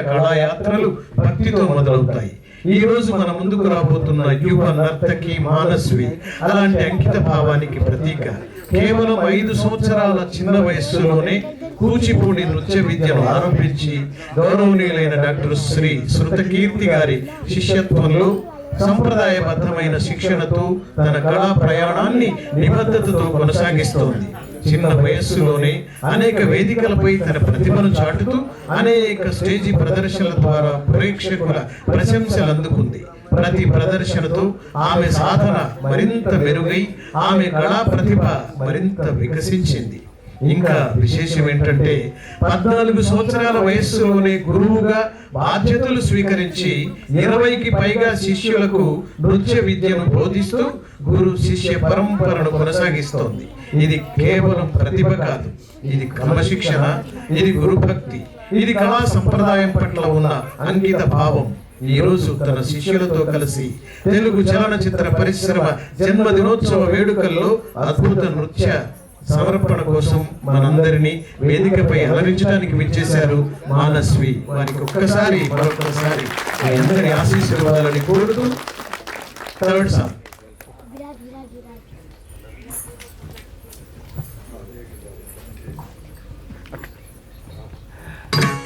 కళాయాత్రలు భక్తితో మొదలవుతాయి. ఈ రోజు మన ముందుకు రాబోతున్న యువ నర్తకి మానస్వి అలాంటి అంకిత భావానికి ప్రతీక. కేవలం 5 సంవత్సరాల చిన్న వయస్సులోనే కూచిపూడి నృత్య విద్యను ఆరంభించి గౌరవనీయులైన డాక్టర్ శ్రీ శృతకీర్తి గారి శిష్యత్వంలో సంప్రదాయబద్ధమైన శిక్షణతో తన కళా ప్రయాణాన్ని నిబద్ధతతో కొనసాగిస్తోంది. చిన్న వయస్సులోనే అనేక వేదికలపై తన ప్రతిభను చాటుతూ అనేక స్టేజి ప్రదర్శనల ద్వారా ప్రేక్షకుల ప్రశంసలు అందుకుంది. ప్రతి ప్రదర్శనతో ఆమె సాధన మరింత మెరుగై ఆమె కళా ప్రతిభ మరింత వికసించింది. ఇంకా విశేషం ఏంటంటే 14 సంవత్సరాల వయస్సులోనే గురువుగా బాధ్యతలు స్వీకరించి 20కి పైగా శిష్యులకు నృత్య విద్యను బోధిస్తూ గురు శిష్య పరంపరను కొనసాగిస్తోంది. ఇది కేవలం ప్రతిభ కాదు, ఇది క్రమశిక్షణ, ఇది గురుభక్తి, ఇది కళా సంప్రదాయం పట్ల ఉన్న అంకిత భావం. ఈ రోజు తన శిష్యులతో కలిసి తెలుగు చలనచిత్ర పరిశ్రమ జన్మదినోత్సవ వేడుకల్లో అద్భుత నృత్య సమర్పణ కోసం మనందరినీ వేదికపై అలరించడానికి విచ్చేశారు మానస్వి. వారికి ఒక్కసారి మరొకసారి అందరి ఆశీర్వాదాలని కోరుతూ థర్డ్ సాంగ్.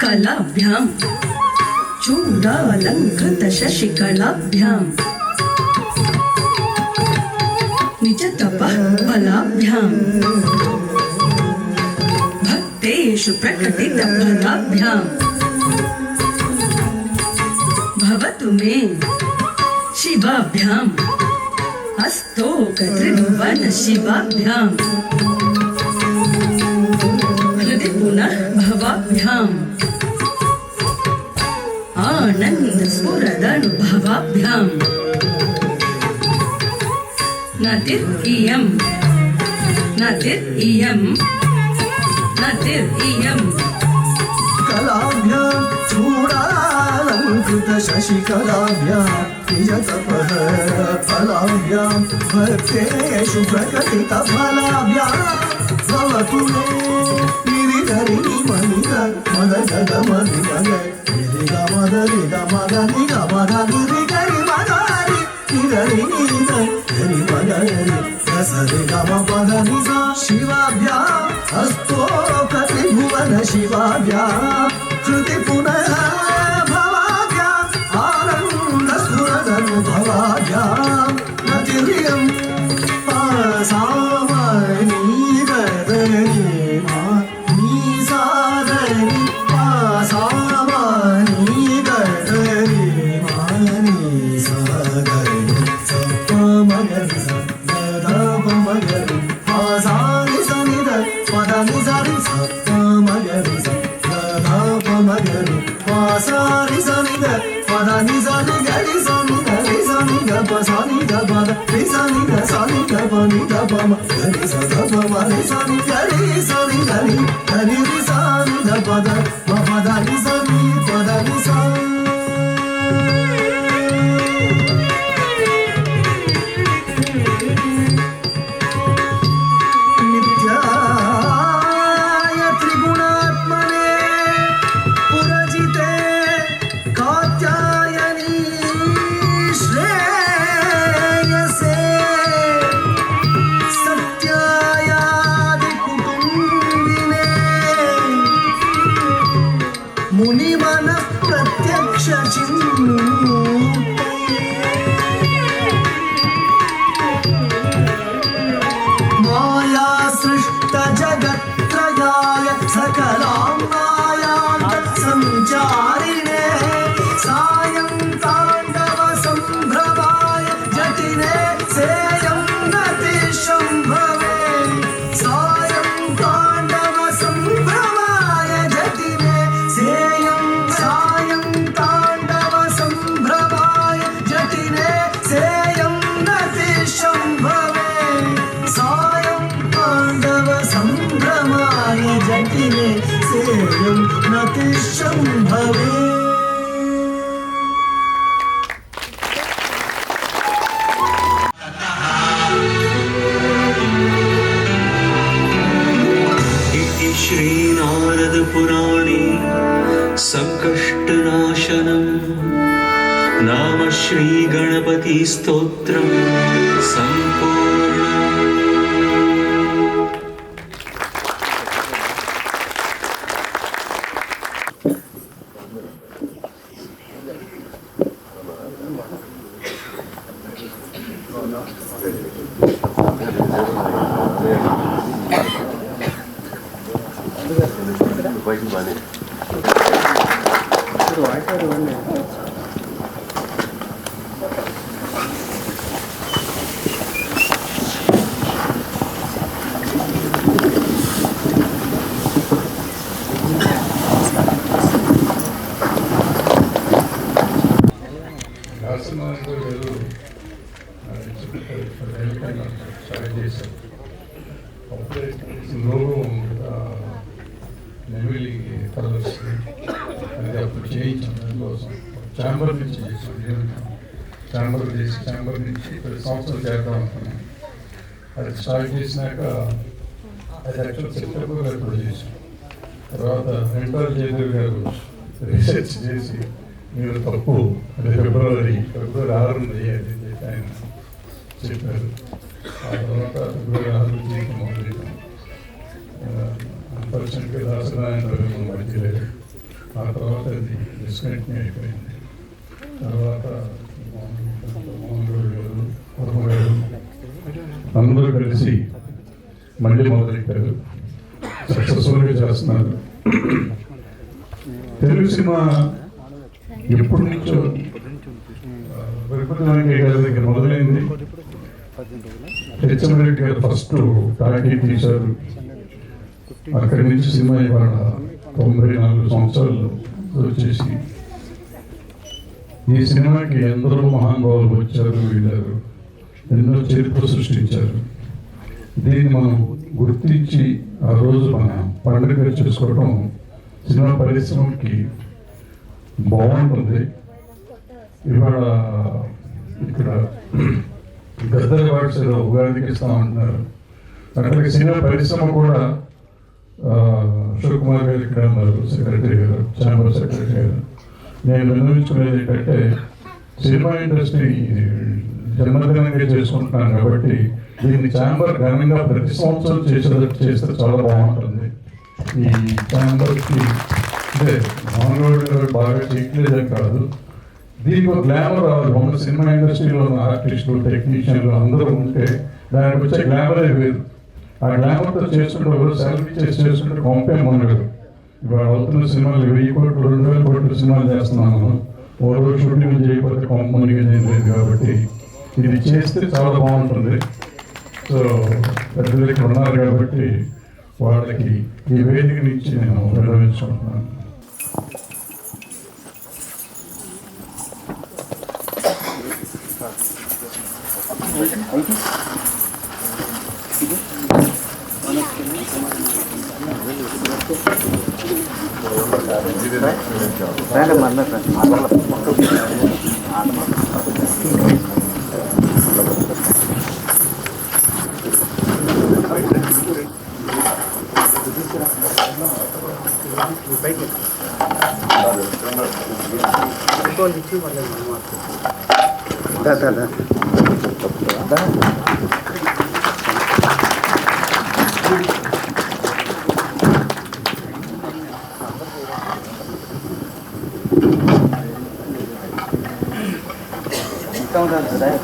కళాభ్యాం చూడాలంకృత శశికళాభ్యాం నిజ తపః ఫలాభ్యాం భక్తేషు ప్రకటిత ఫలాభ్యాం భవతు మే శివాభ్యాం అస్తోక త్రిభువన శివాభ్యాం హృది పునః భవాభ్యాం ఆనంద స్ఫురదనుభవాభ్యాం నతిర్ఇయం కళాభ్యాం చూడాలంకృత శశికళాభ్యాం నిజ తపః ఫలాభ్యాం భక్తేషు ప్రకటిత ఫలాభ్యాం భవతు మే నిరిధరి మనిద మద గద మది మద నిరిగ మద రిగ మద నిగ మద నిరిగరి మదారి నిరరి నిద హరి మద హరి సరి గమ పద నిజ శివాభ్యాం అస్తోక త్రిభువన శివాభ్యాం హృది పునః భవాభ్యాం ఆనంద స్ఫురదనుభవాభ్యాం నతిర్యం పాసామని గదని మా నీసాదని పాసామని గదని మా నీసాదని సపమగరి సదపమగరి పాసాని సనిద పదని సరి సపమగరి సదపమగరి పాసాని సనిద పదని సని గరి సని గరి సని గప సని గపద రి సని గ సని గప ని గపమ గరి సదపమ రి సని గరి సని గరి గరి రి సని గపద మపద రి సని పద రి సని నిత్యాయ త్రిగుణాత్మనే పురజితే కాత్యాయని శ్రేయసే సత్యాయాది కుటుంబినే మునిమన ప్రత్యక్ష మాయా సృష్ట జగత్రయాయ సకలాం మాయాంత సంచారిణే సాయం తాండవ సంభ్రమాయ జటినే సేయం గతి శంభవే సాయం తాండవ సంభ్రమాయ జటినే సేయం సాయం తాండవ సంభ్రమాయ జటినే సేయం గతి శంభవే సాయం తాండవ సంభ్రమాయ జటినే विघ्नविनाशनं नाम श्रीगणपतिस्तोत्रं सम्पूर्णम्। నెమిలికి తరలిస్తుంది అది అప్పుడు చేయించాం దానికోసం ఛాంబర్ నుంచి చేసాం ఛాంబర్ నుంచి 10 సంవత్సరాలు చేద్దాం అనుకున్నాం. అది స్టార్ట్ చేసినాక అది యాక్చువల్ సెప్టెంబర్లో ఎప్పుడు చేసాం. తర్వాత వెంకట జయదేవ్ గారు రీసెర్చ్ చేసి మీరు తప్పు అది ఫిబ్రవరి 6 చేయాలి అని చెప్పి ఆయన చెప్పారు. ఆ తర్వాత ఫిబ్రవరి 6 చేయడం మొదలుపెట్టాం. అన్ఫార్చునేట్గా దాసనారాయణ మధ్యలేదు. ఆ తర్వాత అది డిస్కంటిన్యూ అయిపోయింది. తర్వాత గారు అందరూ కలిసి మళ్ళీ మొదలెట్టారు. సక్సెస్ఫుల్గా చేస్తున్నారు. తెలుగు సినిమా ఎప్పటి నుంచో తిరుపతి వెంకయ్య గారి దగ్గర మొదలైంది. హెచ్ఎం రెడ్డి గారు ఫస్ట్ టాకీ తీశారు. అక్కడి నుంచి సినిమా ఇవాళ 94 సంవత్సరాలు వచ్చేసి ఈ సినిమాకి ఎందరో మహానుభావులు వచ్చారు, వెళ్ళారు, ఎన్నో చరిత్ర సృష్టించారు. దీన్ని మనం గుర్తించి ఆ రోజు మన పండుగ చేసుకోవడం సినిమా పరిశ్రమకి బాగుంటుంది. ఇవాళ ఇక్కడ గద్దర్ అవార్డ్స్ ఏదో ఉగాదికి ఇస్తామంటున్నారు. అట్లాగే సినిమా పరిశ్రమ కూడా అశోక్ కుమార్ గారు ఇక్కడ ఉన్నారు, సెక్రటరీ గారు, ఛాంబర్ సెక్రటరీ గారు. నేను విన్నవించుకునేది ఏంటంటే సినిమా ఇండస్ట్రీ జన్మదినంగా చేసుకుంటున్నాను కాబట్టి దీన్ని ఛాంబర్ ఘనంగా ప్రతి సంవత్సరం చేస్తే చాలా బాగుంటుంది. ఈ ఛాంబర్కి అంటే మామూలు బాగా చేయట్లేదని కాదు, దీనికి ఒక గ్లామర్ రావాలి. మన సినిమా ఇండస్ట్రీలో ఉన్న ఆర్టిస్టులు, టెక్నీషియన్లు అందరూ ఉంటే దానికి వచ్చే గ్లామరే వేరు. ఆ గ్లామర్తో చేసుకుంటే ఎవరు సెలబ్రేట్ చేసుకుంటే కొంపే మనగదు. ఇవాళ అవుతున్న సినిమాలు 1000 కోట్లు 2000 కోట్లు సినిమాలు చేస్తున్నాము. ఓ రోజు షూటింగ్ చేయకపోతే కొంప మనగేది ఏం లేదు. కాబట్టి ఇది చేస్తే చాలా బాగుంటుంది. సో పెద్దలు ఇక్కడ ఉన్నారు కాబట్టి వాళ్ళకి ఈ వేదిక నుంచి నేను విన్నవించుకుంటున్నాను.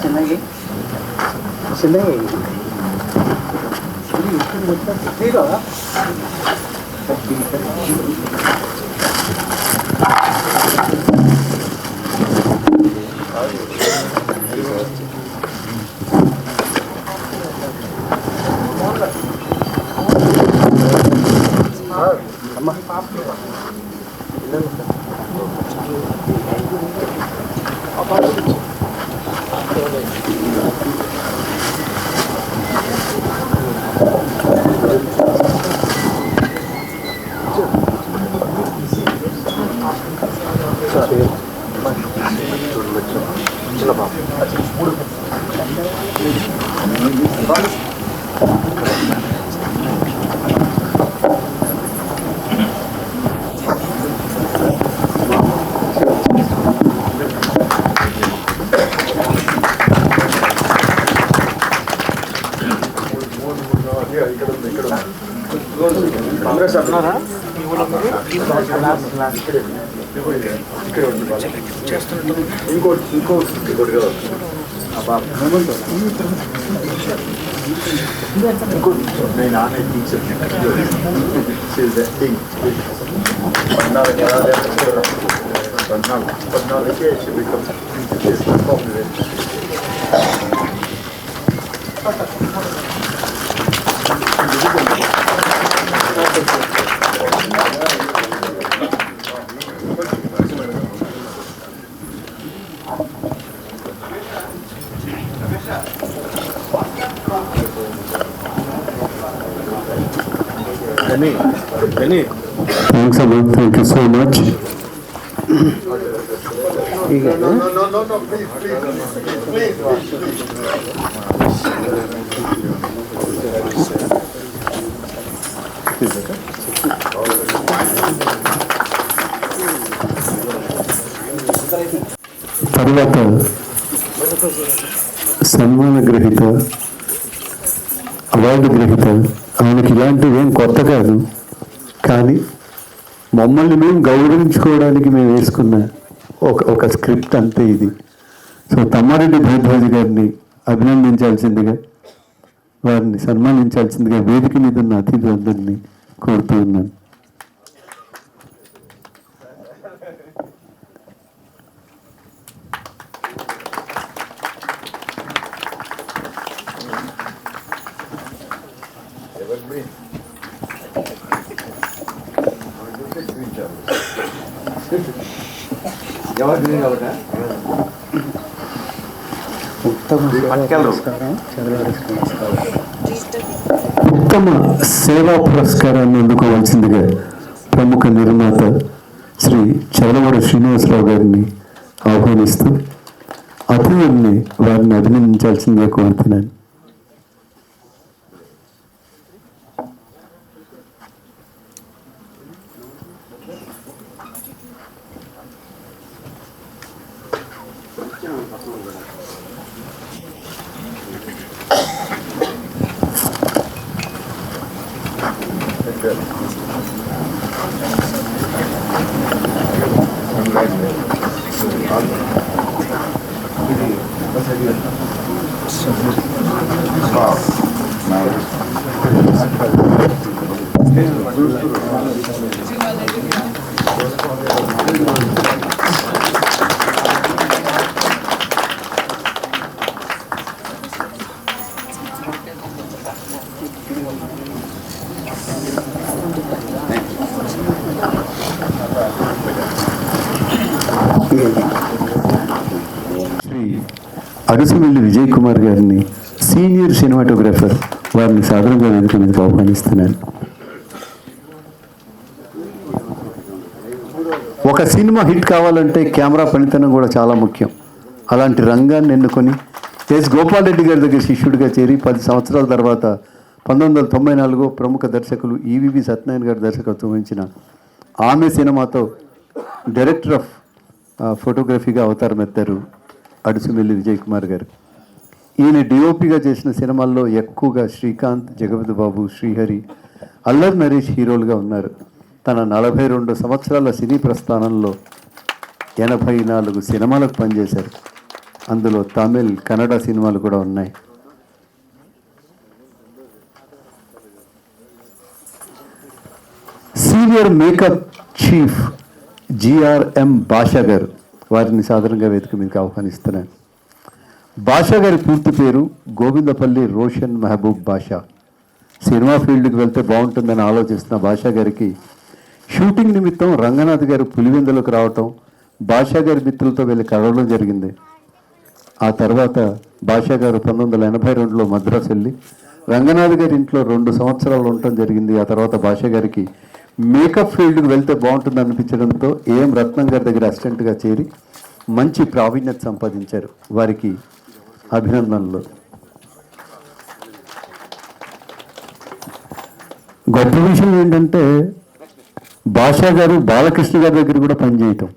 ಚೆನ್ನಾಗಿ Thanks a lot. Thank you so much. తర్వాత సన్మాన గ్రహీత, అవార్డు గ్రహీత, ఆయనకి ఇలాంటివి ఏం కొత్త కాదు, కానీ మమ్మల్ని మేము గౌరవించుకోవడానికి మేము వేసుకున్న ఒక స్క్రిప్ట్ అంతే ఇది. సో తమ్మారెడ్డి భరద్వాజ్ గారిని అభినందించాల్సిందిగా, వారిని సన్మానించాల్సిందిగా వేదిక మీద ఉన్న అతిథులందరినీ కోరుతూ ఉన్నాను. ఉత్తమ సేవా పురస్కారాన్ని అందుకోవాల్సిందిగా ప్రముఖ నిర్మాత శ్రీ చదలవాడ శ్రీనివాసరావు గారిని ఆహ్వానిస్తూ అతిథుల్ని వారిని అభినందించాల్సిందిగా కోరుతున్నాను. శ్రీ అడుసుమిల్లి విజయ్ కుమార్ గారిని, సీనియర్ సినిమాటోగ్రాఫర్, వారిని సాధారణంగా వేదిక మీదకి ఆహ్వానిస్తున్నాను. ఒక సినిమా హిట్ కావాలంటే కెమెరా పనితనం కూడా చాలా ముఖ్యం. అలాంటి రంగాన్ని ఎన్నుకొని ఎస్ గోపాల్ రెడ్డి గారి దగ్గర శిష్యుడిగా చేరి 10 సంవత్సరాల తర్వాత 1994 ప్రముఖ దర్శకులు ఈవీవి సత్యనారాయణ గారి దర్శకత్వం వహించిన ఆమె సినిమాతో డైరెక్టర్ ఆఫ్ ఫోటోగ్రఫీగా అవతారం ఎత్తారు అడుసుమిల్లి విజయ్ కుమార్ గారు. ఈయన డిఓపిగా చేసిన సినిమాల్లో ఎక్కువగా శ్రీకాంత్, జగపతి బాబు, శ్రీహరి, అల్లరి నరేష్ హీరోలుగా ఉన్నారు. తన 42 సంవత్సరాల సినీ ప్రస్థానంలో 84 సినిమాలకు పనిచేశారు. అందులో తమిళ్, కన్నడ సినిమాలు కూడా ఉన్నాయి. సీనియర్ మేకప్ చీఫ్ జిఆర్ఎం బాషా గారు, వారిని సాధారణంగా వేదిక మీదకి ఆహ్వానిస్తున్నాను. బాషా గారి పూర్తి పేరు గోవిందపల్లి రోషన్ మెహబూబ్ బాషా. సినిమా ఫీల్డ్కి వెళ్తే బాగుంటుందని ఆలోచిస్తున్న బాషా గారికి షూటింగ్ నిమిత్తం రంగనాథ్ గారు పులివెందులకు రావటం, బాషా గారి మిత్రులతో వెళ్ళి కలవడం జరిగింది. ఆ తర్వాత బాషా గారు 1982లో మద్రాసు వెళ్ళి రంగనాథ్ గారి ఇంట్లో 2 సంవత్సరాలు ఉండటం జరిగింది. ఆ తర్వాత బాషా గారికి మేకప్ ఫీల్డ్కి వెళ్తే బాగుంటుంది అనిపించడంతో ఏఎం రత్నం గారి దగ్గర అసిస్టెంట్గా చేరి మంచి ప్రావీణ్యత సంపాదించారు. వారికి అభినందనలు. గొప్ప విషయం ఏంటంటే బాషా గారు బాలకృష్ణ గారి దగ్గర కూడా పనిచేయటం.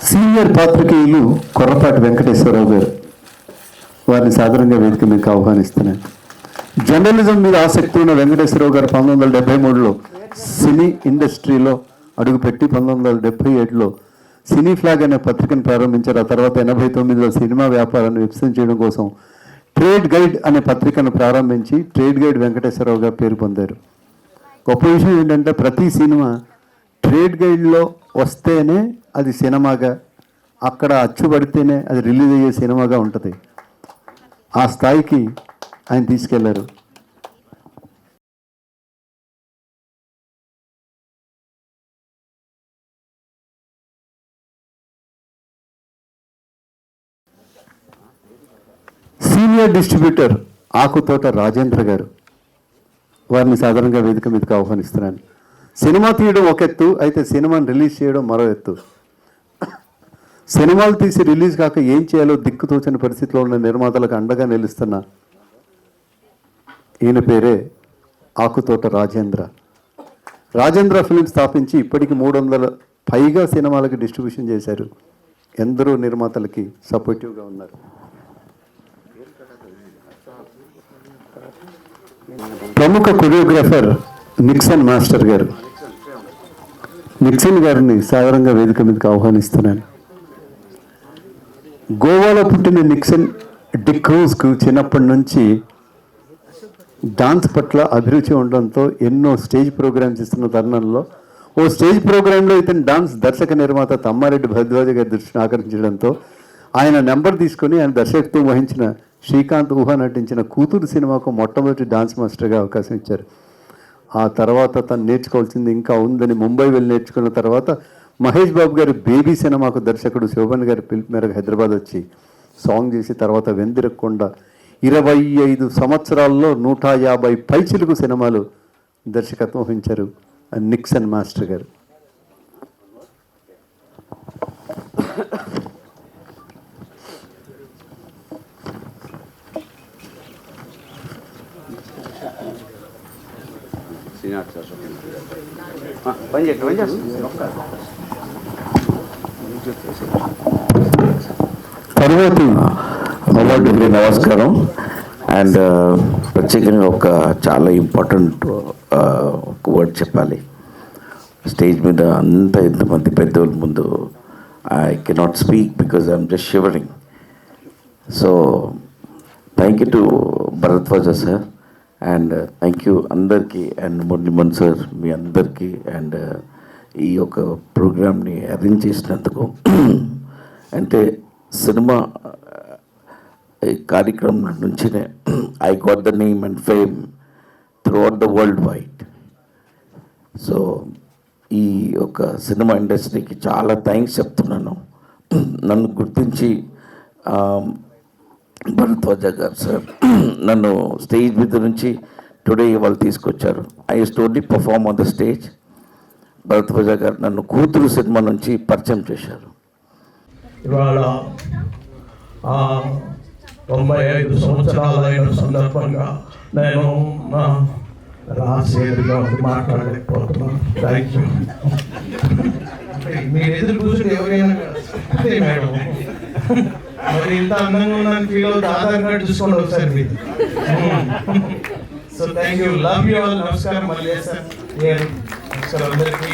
సీనియర్ పాత్రికేయులు కొర్రపాటి వెంకటేశ్వరరావు గారు, వారిని సాధారణంగా వేదిక మీకు ఆహ్వానిస్తున్నాను. జర్నలిజం మీద ఆసక్తి ఉన్న వెంకటేశ్వరరావు గారు 1973లో సినీ ఇండస్ట్రీలో అడుగుపెట్టి 1977లో సినీ ఫ్లాగ్ అనే పత్రికను ప్రారంభించారు. ఆ తర్వాత 89లో సినిమా వ్యాపారాన్ని వికసం చేయడం కోసం ట్రేడ్ గైడ్ అనే పత్రికను ప్రారంభించి ట్రేడ్ గైడ్ వెంకటేశ్వరరావు గారు పేరు పొందారు. గొప్ప విషయం ఏంటంటే ప్రతి సినిమా ట్రేడ్ గైడ్లో వస్తేనే అది సినిమాగా, అక్కడ అచ్చుపడితేనే అది రిలీజ్ అయ్యే సినిమాగా ఉంటుంది. ఆ స్థాయికి ఆయన తీసుకెళ్లారు. సీనియర్ డిస్ట్రిబ్యూటర్ ఆకుతోట రాజేంద్ర గారు, వారిని సాధారణంగా వేదిక మీదకి ఆహ్వానిస్తున్నాను. సినిమా తీయడం ఒక ఎత్తు అయితే సినిమాని రిలీజ్ చేయడం మరో ఎత్తు. సినిమాలు తీసి రిలీజ్ కాక ఏం చేయాలో దిక్కుతోచని పరిస్థితిలో ఉన్న నిర్మాతలకు అండగా నిలుస్తున్న ఈయన పేరే ఆకుతోట రాజేంద్ర. రాజేంద్ర ఫిల్మ్ స్థాపించి ఇప్పటికి 300 పైగా సినిమాలకి డిస్ట్రిబ్యూషన్ చేశారు. ఎందరో నిర్మాతలకి సపోర్టివ్గా ఉన్నారు. ప్రముఖ కొరియోగ్రాఫర్ నిక్సన్ మాస్టర్ గారు, నిక్సన్ గారిని సాధారణంగా వేదిక మీదకి ఆహ్వానిస్తున్నాను. గోవాలో పుట్టిన నిక్సన్ డిక్రూజ్కు చిన్నప్పటి నుంచి డాన్స్ పట్ల అభిరుచి ఉండడంతో ఎన్నో స్టేజ్ ప్రోగ్రామ్స్ ఇస్తున్న తరుణంలో ఓ స్టేజ్ ప్రోగ్రాంలో ఇతని డాన్స్ దర్శక నిర్మాత తమ్మారెడ్డి భరద్వాజ గారి దృష్టిని ఆకర్షించడంతో ఆయన నెంబర్ తీసుకుని ఆయన దర్శకత్వం వహించిన శ్రీకాంత్ ఊహ నటించిన కూతురు సినిమాకు మొట్టమొదటి డాన్స్ మాస్టర్గా అవకాశం ఇచ్చారు. ఆ తర్వాత తను నేర్చుకోవాల్సింది ఇంకా ఉందని ముంబై వెళ్ళి నేర్చుకున్న తర్వాత మహేష్ బాబు గారి బేబీ సినిమాకు దర్శకుడు శోభన్ గారి పిలుపు మేరకు హైదరాబాద్ వచ్చి సాంగ్ చేసి తర్వాత వెందిరక్కుండా 25 సంవత్సరాల్లో 150 పైచిలుకు సినిమాలు దర్శకత్వం వహించారు నిక్సన్ మాస్టర్ గారు. తరువాతి అవార్డుకి నమస్కారం. అండ్ ప్రత్యేకంగా ఒక చాలా ఇంపార్టెంట్ ఒక వర్డ్ చెప్పాలి. స్టేజ్ మీద ఇంతమంది పెద్దోళ్ళ ముందు I cannot speak because I'm just shivering. So thank you to Bharadwaja sir and thank you అందరికీ అండ్ మురళీమోహన్ సార్ మీ అందరికీ అండ్ ఈ యొక్క ప్రోగ్రామ్ని అరేంజ్ చేసినందుకు. అంటే సినిమా కార్యక్రమం నుంచినే I got the name and fame through out the world wide. So ఈ యొక్క సినిమా ఇండస్ట్రీకి చాలా థ్యాంక్స్ చెప్తున్నాను. నన్ను గుర్తించి భరద్వాజ గారు సార్ నన్ను స్టేజ్ మీద నుంచి టుడే వాళ్ళు తీసుకొచ్చారు. I use to only perform on the stage. Bharadwaja గారు నన్ను కూతురు సినిమా నుంచి పరిచయం చేశారు. ఇవాళ 95 సంవత్సరాలైన సందర్భంగా నేను నా రాసేదిగా మాట్లాడలేకపోతున్నాను. Thank you. మీరు ఎదురు కూర్చుని ఎవరైనా అంతే మేడం, మరి ఇంత అందంగా ఉన్నాను ఫీల్ అవుతుంది. ఆధార్ కార్డు చూసుకోండి ఒకసారి మీరు. So thank you, love you all. నమస్కారం మళ్ళీ సార్. నమస్కారం అందరికీ.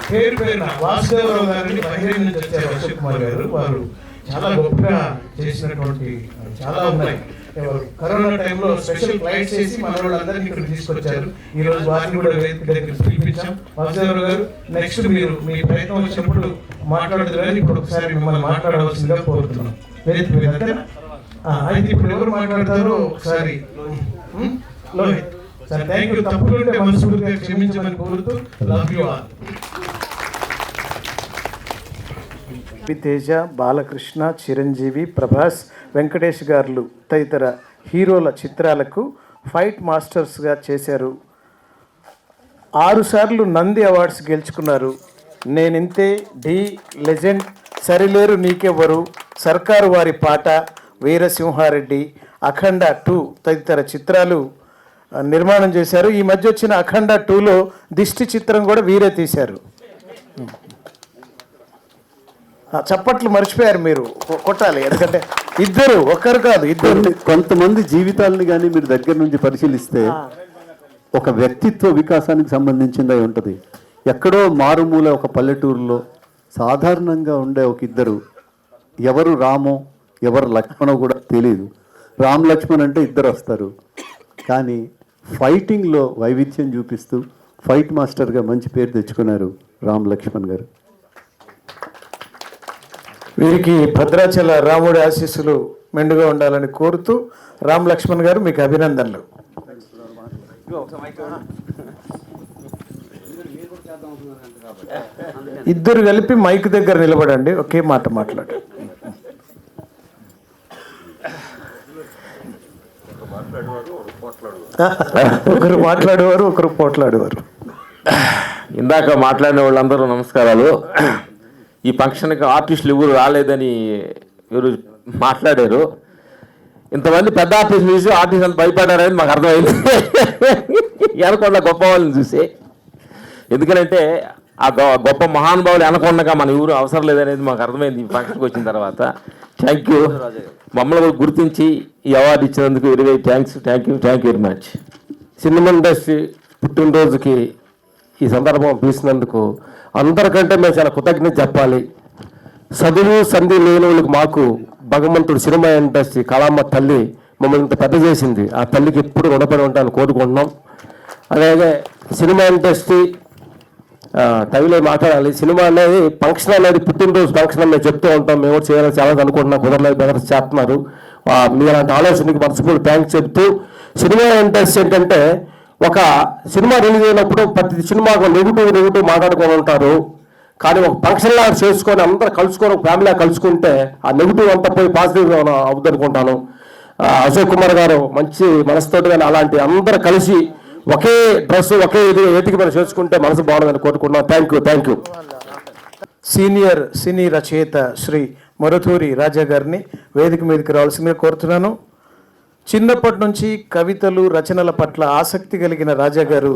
పేరు పేరున వాసుదేవరావు గారిని బహిరేన్ నుంచి వచ్చారు అశోక్ కుమార్ గారు. వారు చాలా గొప్పగా చేసినటువంటి చాలా ఉన్నాయి. కరోనా టైంలో స్పెషల్ ఫ్లైట్స్ చేసి మన వాళ్ళందరినీ ఇక్కడ తీసుకొచ్చారు. ఈ రోజు వారిని కూడా వేదిక దగ్గర పిలిపించాం. వాసుదేవరావు గారు నెక్స్ట్ మీరు మీ ప్రయత్నం వచ్చినప్పుడు మాట్లాడదు కానీ ఇప్పుడు ఒకసారి మిమ్మల్ని మాట్లాడవలసిందిగా కోరుతున్నాం. వేదిక మీద అయితే ఇప్పుడు ఎవరు మాట్లాడతారో ఒకసారి లోహిత్ సార్. Thank you. తప్పుకుంటే మనస్ఫూర్తిగా క్షమించమని కోరుతూ love you all. Teja, Balakrishna, Chiranjeevi, Prabhas, Venkatesh గారు తదితర హీరోల చిత్రాలకు ఫైట్ మాస్టర్స్గా చేశారు. 6 సార్లు నంది అవార్డ్స్ గెలుచుకున్నారు. నేనింతే, డి, లెజెండ్, సరిలేరు నీకెవ్వరు, సర్కారు వారి పాట, వీరసింహారెడ్డి, అఖండ 2 తదితర చిత్రాలు నిర్మాణం చేశారు. ఈ మధ్య వచ్చిన అఖండ 2లో దిష్టి చిత్రం కూడా వీరే తీశారు. చప్పట్లు మర్చిపోయారు మీరు, కొట్టాలి. ఎందుకంటే ఇద్దరు, ఒక్కరు కాదు ఇద్దరు. కొంతమంది జీవితాలని కానీ మీరు దగ్గర నుంచి పరిశీలిస్తే ఒక వ్యక్తిత్వ వికాసానికి సంబంధించిందై ఉంటుంది. ఎక్కడో మారుమూల ఒక పల్లెటూరులో సాధారణంగా ఉండే ఒక ఇద్దరు, ఎవరు రామో ఎవరు లక్ష్మణో కూడా తెలియదు. రామ్ లక్ష్మణ్ అంటే ఇద్దరు వస్తారు, కానీ ఫైటింగ్లో వైవిధ్యం చూపిస్తూ ఫైట్ మాస్టర్గా మంచి పేరు తెచ్చుకున్నారు రామ్ లక్ష్మణ్ గారు. వీరికి భద్రాచల రాముడి ఆశీస్సులు మెండుగా ఉండాలని కోరుతూ రామ్ లక్ష్మణ్ గారు మీకు అభినందనలు. ఇద్దరు కలిపి మైక్ దగ్గర నిలబడండి, ఒకే మాట మాట్లాడు. ఒకరు మాట్లాడేవారు, ఒకరు పోట్లాడేవారు. ఇందాక మాట్లాడిన వాళ్ళందరూ నమస్కారాలు. ఈ ఫంక్షన్కి ఆర్టిస్టులు ఎవరు రాలేదని ఎవరు మాట్లాడారు. ఇంతమంది పెద్ద ఆర్టిస్టులు చూసి ఆర్టిస్ట్ అంత భయపడ్డారని మాకు అర్థమైంది ఎనకొండ గొప్ప వాళ్ళని చూసి. ఎందుకంటే ఆ గొప్ప మహానుభావులు ఎనకొండగా మన ఎవరు అవసరం లేదనేది మాకు అర్థమైంది ఈ ఫంక్షన్కి వచ్చిన తర్వాత. Thank you. మమ్మల్ని గుర్తించి ఈ అవార్డు ఇచ్చినందుకు very very thanks. Thank you very much. సినిమా ఇండస్ట్రీ పుట్టినరోజుకి ఈ సందర్భం పిలిచినందుకు అందరికంటే మేము చాలా కృతజ్ఞత చెప్పాలి. చదువు సంధి లేని వాళ్ళకి మాకు భగవంతుడు సినిమా ఇండస్ట్రీ కళామ్మ తల్లి మమ్మల్ని ఇంత పెద్ద చేసింది. ఆ తల్లికి ఎప్పుడు రుణపడి ఉంటాను కోరుకుంటున్నాం. అలాగే సినిమా ఇండస్ట్రీ టైంలో మాట్లాడాలి. సినిమా అనేది ఫంక్షన్ అనేది పుట్టినరోజు ఫంక్షన్ అని మేము చెప్తూ ఉంటాం. మేము కూడా చేయాలని చాలా అనుకుంటున్నాం, కుదరలేదు, బెదర్స్ చేస్తున్నారు. మీ అలాంటి ఆలోచనకి మనస్ఫూర్తి థ్యాంక్స్ చెప్తూ, సినిమా ఇండస్ట్రీ ఏంటంటే ఒక సినిమా రిలీజ్ అయినప్పుడు ప్రతి సినిమాకు నెగిటివ్ మాట్లాడుకొని ఉంటారు. కానీ ఒక ఫంక్షన్ లాగా చేసుకొని అందరూ కలుసుకొని ఒక ఫ్యామిలీ కలుసుకుంటే ఆ నెగిటివ్ అంతా పోయి పాజిటివ్ అవుతుంది అనుకుంటాను. అశోక్ కుమార్ గారు మంచి మనసుతోటి కానీ అలాంటి అందరూ కలిసి ఒకే డ్రెస్ ఒకే ఏటికి మనం చేసుకుంటే మనసు బాగుందని కోరుకుంటున్నాం. Thank you. సీనియర్ సినీ రచయిత శ్రీ మరుతూరి రాజా గారిని వేదిక మీదకి రావాల్సిందిగా కోరుతున్నాను. చిన్నప్పటి నుంచి కవితలు రచనల పట్ల ఆసక్తి కలిగిన రాజా గారు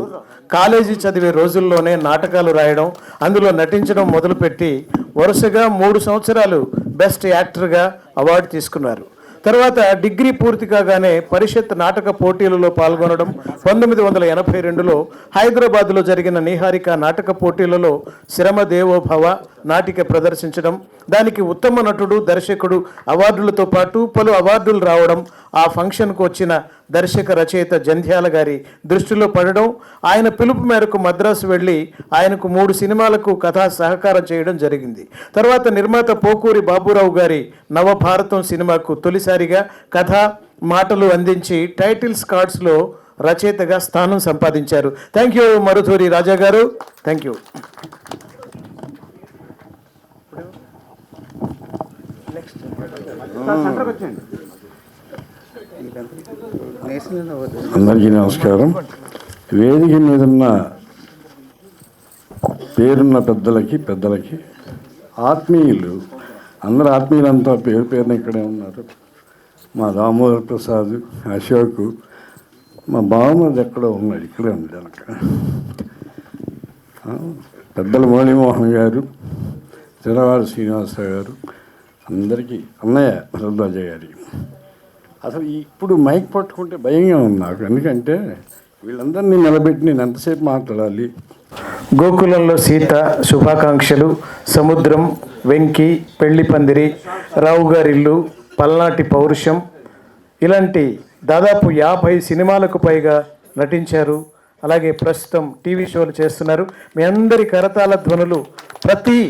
కాలేజీ చదివే రోజుల్లోనే నాటకాలు రాయడం, అందులో నటించడం మొదలుపెట్టి వరుసగా 3 సంవత్సరాలు బెస్ట్ యాక్టర్గా అవార్డు తీసుకున్నారు. తర్వాత డిగ్రీ పూర్తి కాగానే పరిషత్ నాటక పోటీలలో పాల్గొనడం, 1982లో హైదరాబాద్లో జరిగిన నిహారిక నాటక పోటీలలో శ్రమ దేవోభవ నాటిక ప్రదర్శించడం, దానికి ఉత్తమ నటుడు దర్శకుడు అవార్డులతో పాటు పలు అవార్డులు రావడం, ఆ ఫంక్షన్కు వచ్చిన దర్శక రచయిత జంధ్యాల గారి దృష్టిలో పడడం, ఆయన పిలుపు మేరకు మద్రాసు వెళ్ళి ఆయనకు 3 సినిమాలకు కథా సహకారం చేయడం జరిగింది. తర్వాత నిర్మాత పోకూరి బాబురావు గారి నవభారతం సినిమాకు తొలిసారిగా కథ మాటలు అందించి టైటిల్స్ కార్డ్స్లో రచయితగా స్థానం సంపాదించారు. థ్యాంక్ యూ మరుతూరి రాజా గారు. Thank you. అందరికీ నమస్కారం. వేదిక మీద ఉన్న పేరున్న పెద్దలకి ఆత్మీయులు, అందరు ఆత్మీయులంతా పేరున ఇక్కడే ఉన్నారు. మా దామోదర్ ప్రసాద్, అశోక్, మా బావమది ఎక్కడో ఉన్నాడు, ఇక్కడే ఉంది వెనక. పెద్దల మురళీమోహన్ గారు, చిరవారి శ్రీనివాసరావు గారు, అందరికీ అన్నయ్య భరద్వాజ గారికి. అసలు ఇప్పుడు మైక్ పట్టుకుంటే భయంగా ఉంది నాకు, ఎందుకంటే వీళ్ళందరినీ నిలబెట్టి నేను ఎంతసేపు మాట్లాడాలి. గోకులంలో సీత శుభాకాంక్షలు, సముద్రం, వెంకి, పెళ్లి పందిరి, రావు గారిల్లు, పల్నాటి పౌరుషం, ఇలాంటి దాదాపు 50 సినిమాలకు పైగా నటించారు. అలాగే ప్రస్తుతం టీవీ షోలు చేస్తున్నారు. మీ అందరి కరతాళ ధ్వనులు ప్రతి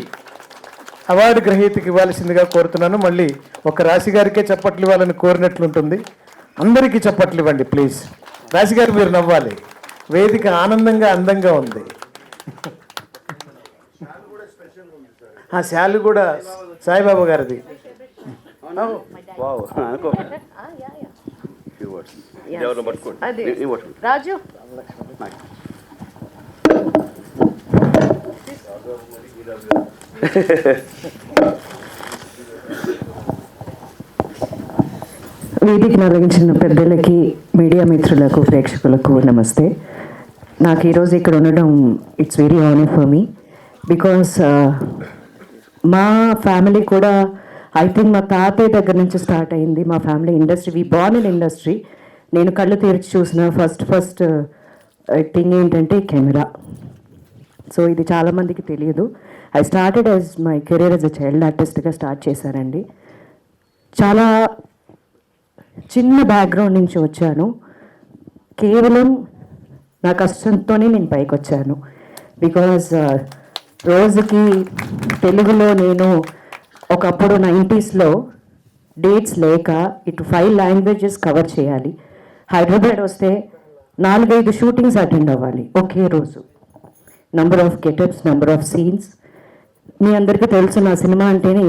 అవార్డు గ్రహీతకి ఇవ్వాల్సిందిగా కోరుతున్నాను. మళ్ళీ ఒక రాశి గారికే చప్పట్లు ఇవ్వాలని కోరినట్లుంటుంది. అందరికీ చప్పట్లు ఇవ్వండి ప్లీజ్. రాశి గారు మీరు నవ్వాలి, వేదిక ఆనందంగా అందంగా ఉంది. ఆ శాలు కూడా సాయిబాబా గారిది. రాజు వేదికను అలంకరించిన పెద్దలకి, మీడియా మిత్రులకు, ప్రేక్షకులకు నమస్తే. నాకు ఈరోజు ఇక్కడ ఉండడం it's very honour for me, because మా ఫ్యామిలీ కూడా ఐ థింక్ మా తాతయ్య దగ్గర నుంచి స్టార్ట్ అయింది మా family industry. We born in industry. నేను కళ్ళు తెరిచి చూసిన ఫస్ట్ థింగ్ ఏంటంటే కెమెరా. సో ఇది చాలామందికి తెలియదు. I started as my career as a child ఆర్టిస్ట్గా స్టార్ట్ చేశానండి. చాలా చిన్న బ్యాక్గ్రౌండ్ నుంచి వచ్చాను. కేవలం నా కష్టంతోనే నేను పైకి వచ్చాను. బికాజ్ రోజుకి తెలుగులో నేను ఒకప్పుడు 90sలో డేట్స్ లేక ఇటు 5 లాంగ్వేజెస్ కవర్ చేయాలి. హైదరాబాద్ వస్తే 4-5 షూటింగ్స్ అటెండ్ అవ్వాలి ఒకే రోజు. Number of getups, number of scenes. మీ అందరికీ తెలుసు నా సినిమా అంటేనే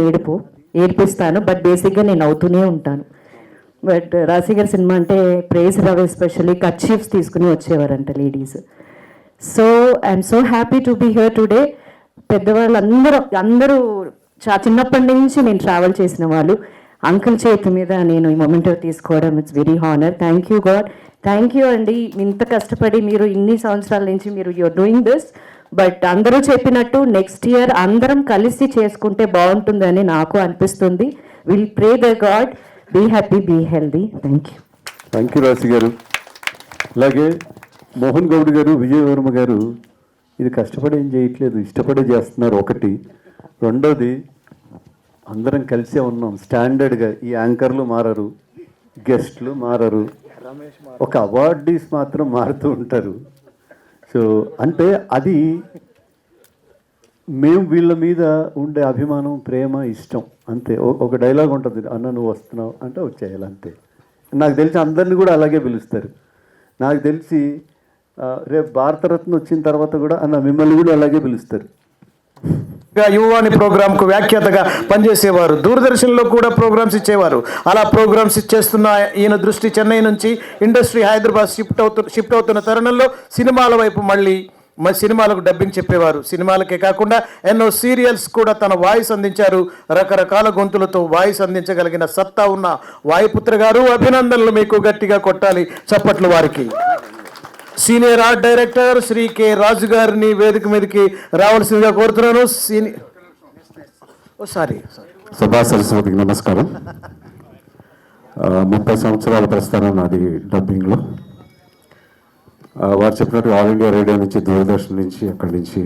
ఏడిపిస్తాను. బట్ బేసిక్గా నేను అవుతూనే ఉంటాను. బట్ రాశి గారి సినిమా అంటే ప్రేజ్ రవి ఎస్పెషల్లీ కర్చీఫ్స్ తీసుకుని వచ్చేవారంట ladies. So I'm so happy to be here today. పెద్దవాళ్ళు అందరూ చిన్నప్పటి నుంచి నేను ట్రావెల్ చేసిన వాళ్ళు. అంకుల్ చేతి మీద నేను ఈ మొమెంటో తీసుకోవడం it's very honour. Thank you God, thank you అండి. ఇంత కష్టపడి మీరు ఇన్ని సంవత్సరాల నుంచి యూఆర్ డూయింగ్ దిస్. బట్ అందరూ చెప్పినట్టు నెక్స్ట్ ఇయర్ అందరం కలిసి చేసుకుంటే బాగుంటుందని నాకు అనిపిస్తుంది. Will pray the god, be happy, be healthy. Thank you Rashi గారు. అలాగే మోహన్ గౌడ్ గారు, విజయవర్మ గారు ఇది కష్టపడి ఏం చేయట్లేదు, ఇష్టపడే చేస్తున్నారు. ఒకటి. రెండోది, అందరం కలిసే ఉన్నాం స్టాండర్డ్గా. ఈ యాంకర్లు మారరు, గెస్ట్లు మారరు, ఒక అవార్డీస్ మాత్రం మారుతూ ఉంటారు. సో అంటే అది మేము వీళ్ళ మీద ఉండే అభిమానం, ప్రేమ, ఇష్టం అంతే. ఒక డైలాగ్ ఉంటుంది, అన్న నువ్వు వస్తున్నావు అంటే వచ్చేయాలి అంతే. నాకు తెలిసి అందరినీ కూడా అలాగే పిలుస్తారు. నాకు తెలిసి రేపు భారతరత్న వచ్చిన తర్వాత కూడా అన్న మిమ్మల్ని కూడా అలాగే పిలుస్తారు. యువవాణి ప్రోగ్రాంకు వ్యాఖ్యాతగా పనిచేసేవారు. దూరదర్శన్లో కూడా ప్రోగ్రామ్స్ ఇచ్చేవారు. అలా ప్రోగ్రామ్స్ ఇచ్చేస్తున్న ఈయన దృష్టి చెన్నై నుంచి ఇండస్ట్రీ హైదరాబాద్ షిఫ్ట్ అవుతున్న తరుణంలో సినిమాల వైపు మళ్ళీ సినిమాలకు డబ్బింగ్ చెప్పేవారు. సినిమాలకే కాకుండా ఎన్నో సీరియల్స్ కూడా తన వాయిస్ అందించారు. రకరకాల గొంతులతో వాయిస్ అందించగలిగిన సత్తా ఉన్న వాయుపుత్ర గారు, అభినందనలు మీకు. గట్టిగా కొట్టాలి చప్పట్లు వారికి. Senior art director Shri K Raju గారిని వేదిక మీదకి రావాల్సిందిగా కోరుతున్నాను. సభా సరస్వతికి నమస్కారం. 30 సంవత్సరాల ప్రస్థానం నాది డబ్బింగ్లో. వారు చెప్పినట్టు ఆల్ ఇండియా రేడియో నుంచి, దూరదర్శన్ నుంచి, అక్కడి నుంచి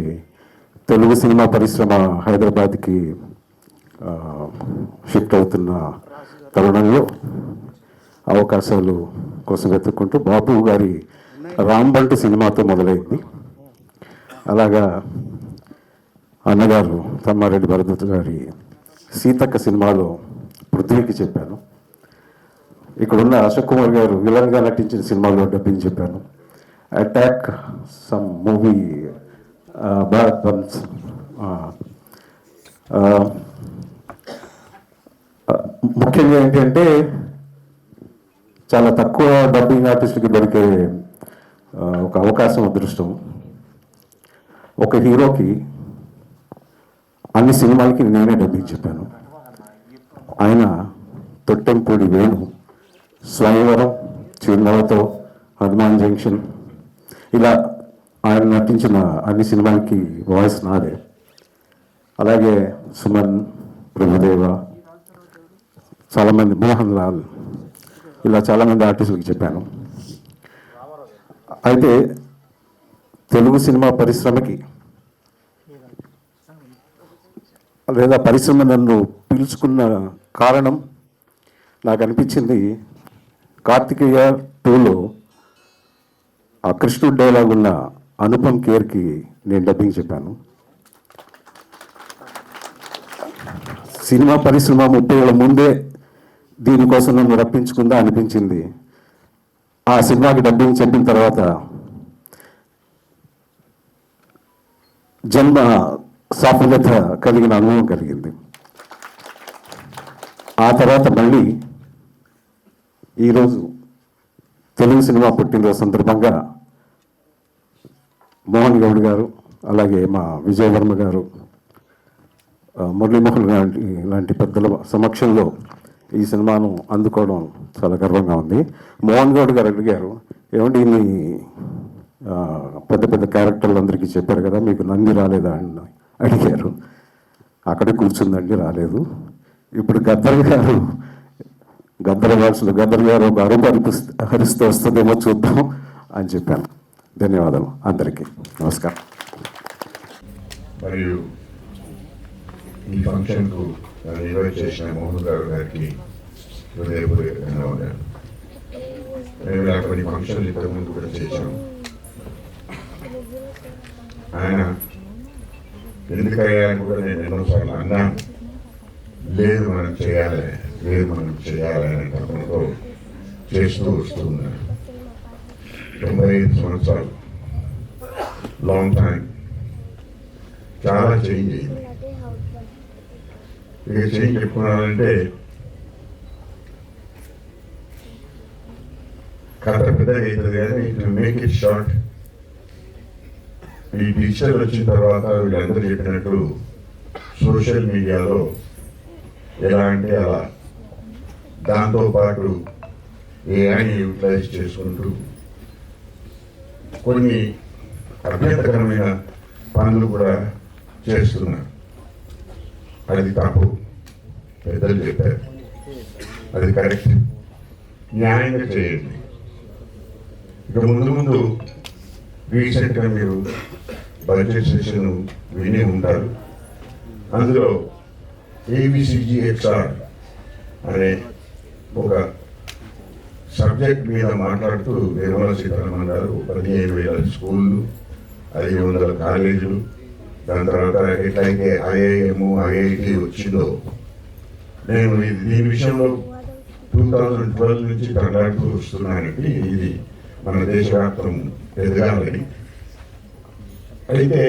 తెలుగు సినిమా పరిశ్రమ హైదరాబాద్కి షిఫ్ట్ అవుతున్న తరుణంలో అవకాశాలు కోసం వెతుక్కుంటూ బాబు గారి రాంబంటు సినిమాతో మొదలైంది. అలాగా అన్నగారు తమ్మారెడ్డి భరద్వాజ్ గారి సీతక్క సినిమాలో పృథ్వీకి చెప్పాను. ఇక్కడున్న అశోక్ కుమార్ గారు విలన్గా నటించిన సినిమాలో డబ్బింగ్ చెప్పాను. అటాక్ సమ్ మూవీ భారత్ బంద్. ముఖ్యంగా ఏంటంటే చాలా తక్కువ డబ్బింగ్ ఆర్టిస్టులకి దొరికే ఒక అవకాశం, అదృష్టం. ఒక హీరోకి అన్ని సినిమాలకి నేనే డబ్బింగ్ చెప్పాను. ఆయన తొట్టెంపూడి వేణు, స్వయంవరం, చిరునవ్వుతో, హనుమాన్ జంక్షన్, ఇలా ఆయన నటించిన అన్ని సినిమాలకి వాయిస్ నాదే. అలాగే సుమన్, ప్రభుదేవ, చాలామంది, మోహన్ లాల్, ఇలా చాలామంది ఆర్టిస్టులకి చెప్పాను. అయితే తెలుగు సినిమా పరిశ్రమకి లేదా పరిశ్రమ నన్ను పిలుచుకున్న కారణం నాకు అనిపించింది, కార్తికేయ 2లో ఆ కృష్ణుడు డైలాగ్ ఉన్న అనుపమ్ ఖేర్కి నేను డబ్బింగ్ చెప్పాను. సినిమా పరిశ్రమ 30 ఏళ్ళ ముందే దీనికోసం నన్ను రప్పించుకుందా అనిపించింది. ఆ సినిమాకి డబ్బింగ్ చెప్పిన తర్వాత జన్మ సాఫల్యత కలిగిన అనుభవం కలిగింది. ఆ తర్వాత మళ్ళీ ఈరోజు తెలుగు సినిమా పుట్టినరోజు సందర్భంగా మోహన్ గౌడ్ గారు, అలాగే మా విజయవర్మ గారు, మురళీమోహన్ లాంటి పెద్దల సమక్షంలో ఈ సినిమాను అందుకోవడం చాలా గర్వంగా ఉంది. మోహన్ గౌడ్ గారు అడిగారు, ఏమండి ఇన్ని పెద్ద పెద్ద క్యారెక్టర్లు అందరికీ చెప్పారు కదా, మీకు నంది రాలేదా అని అడిగారు. అక్కడే కూర్చుందండి, రాలేదు. ఇప్పుడు గద్దర్ గారు వాల్స్లో గద్దర్ గారు ఒక అరుపు హరిస్తూ వస్తుందేమో చూద్దాం అని చెప్పాను. ధన్యవాదాలు అందరికీ, నమస్కారం. మరియు ఈ ఫంక్షన్కు ఇన్వైట్ చేసిన మోహన్ గారికి హృదయపూర్వక ధన్యవాదాలు. మేము ఇలా కొన్ని ఫంక్షన్లు ఇంతకుముందు కూడా చేశాం. ఆయన ఎందుకయ్యాని కూడా నేను ఎన్నోసార్లు అన్నాను, లేదు మనం చేయాలి అనే తపనతో చేస్తూ వస్తున్నాను. 95 సంవత్సరాలు, లాంగ్ టైం, చాలా చేంజ్ అయింది. ఇక చేంజ్ చెప్పుకున్నానంటే కథ పెద్దగా అవుతుంది, కానీ టు మేక్ ఇట్ షార్ట్, ఈ డిజిటల్ వచ్చిన తర్వాత వీళ్ళందరూ చెప్పినట్టు సోషల్ మీడియాలో ఎలా అంటే అలా, దాంతోపాటు ఏఐని యూటిలైజ్ చేసుకుంటూ కొన్ని అభ్యంతరకరమైన పనులు కూడా చేస్తున్నారు. అది తప్పు, పెద్దలు చెప్పారు, అది కరెక్ట్, న్యాయంగా చేయండి. ఇక ముందు రీసెంట్గా మీరు బడ్జెట్ సెషన్ విని ఉంటారు. అందులో ABCGXR అనే ఒక సబ్జెక్ట్ మీద మాట్లాడుతూ నిర్మలా సీతారామన్ గారు 15,000 స్కూళ్ళు, 500 కాలేజీలు, దాని తర్వాత ఎట్లయితే IIM IIT వచ్చిందో, నేను దీని విషయంలో 2012 నుంచి తరలాడుతూ వస్తున్నానండి. ఇది మన దేశవ్యాప్తం ఎదగాలని. అయితే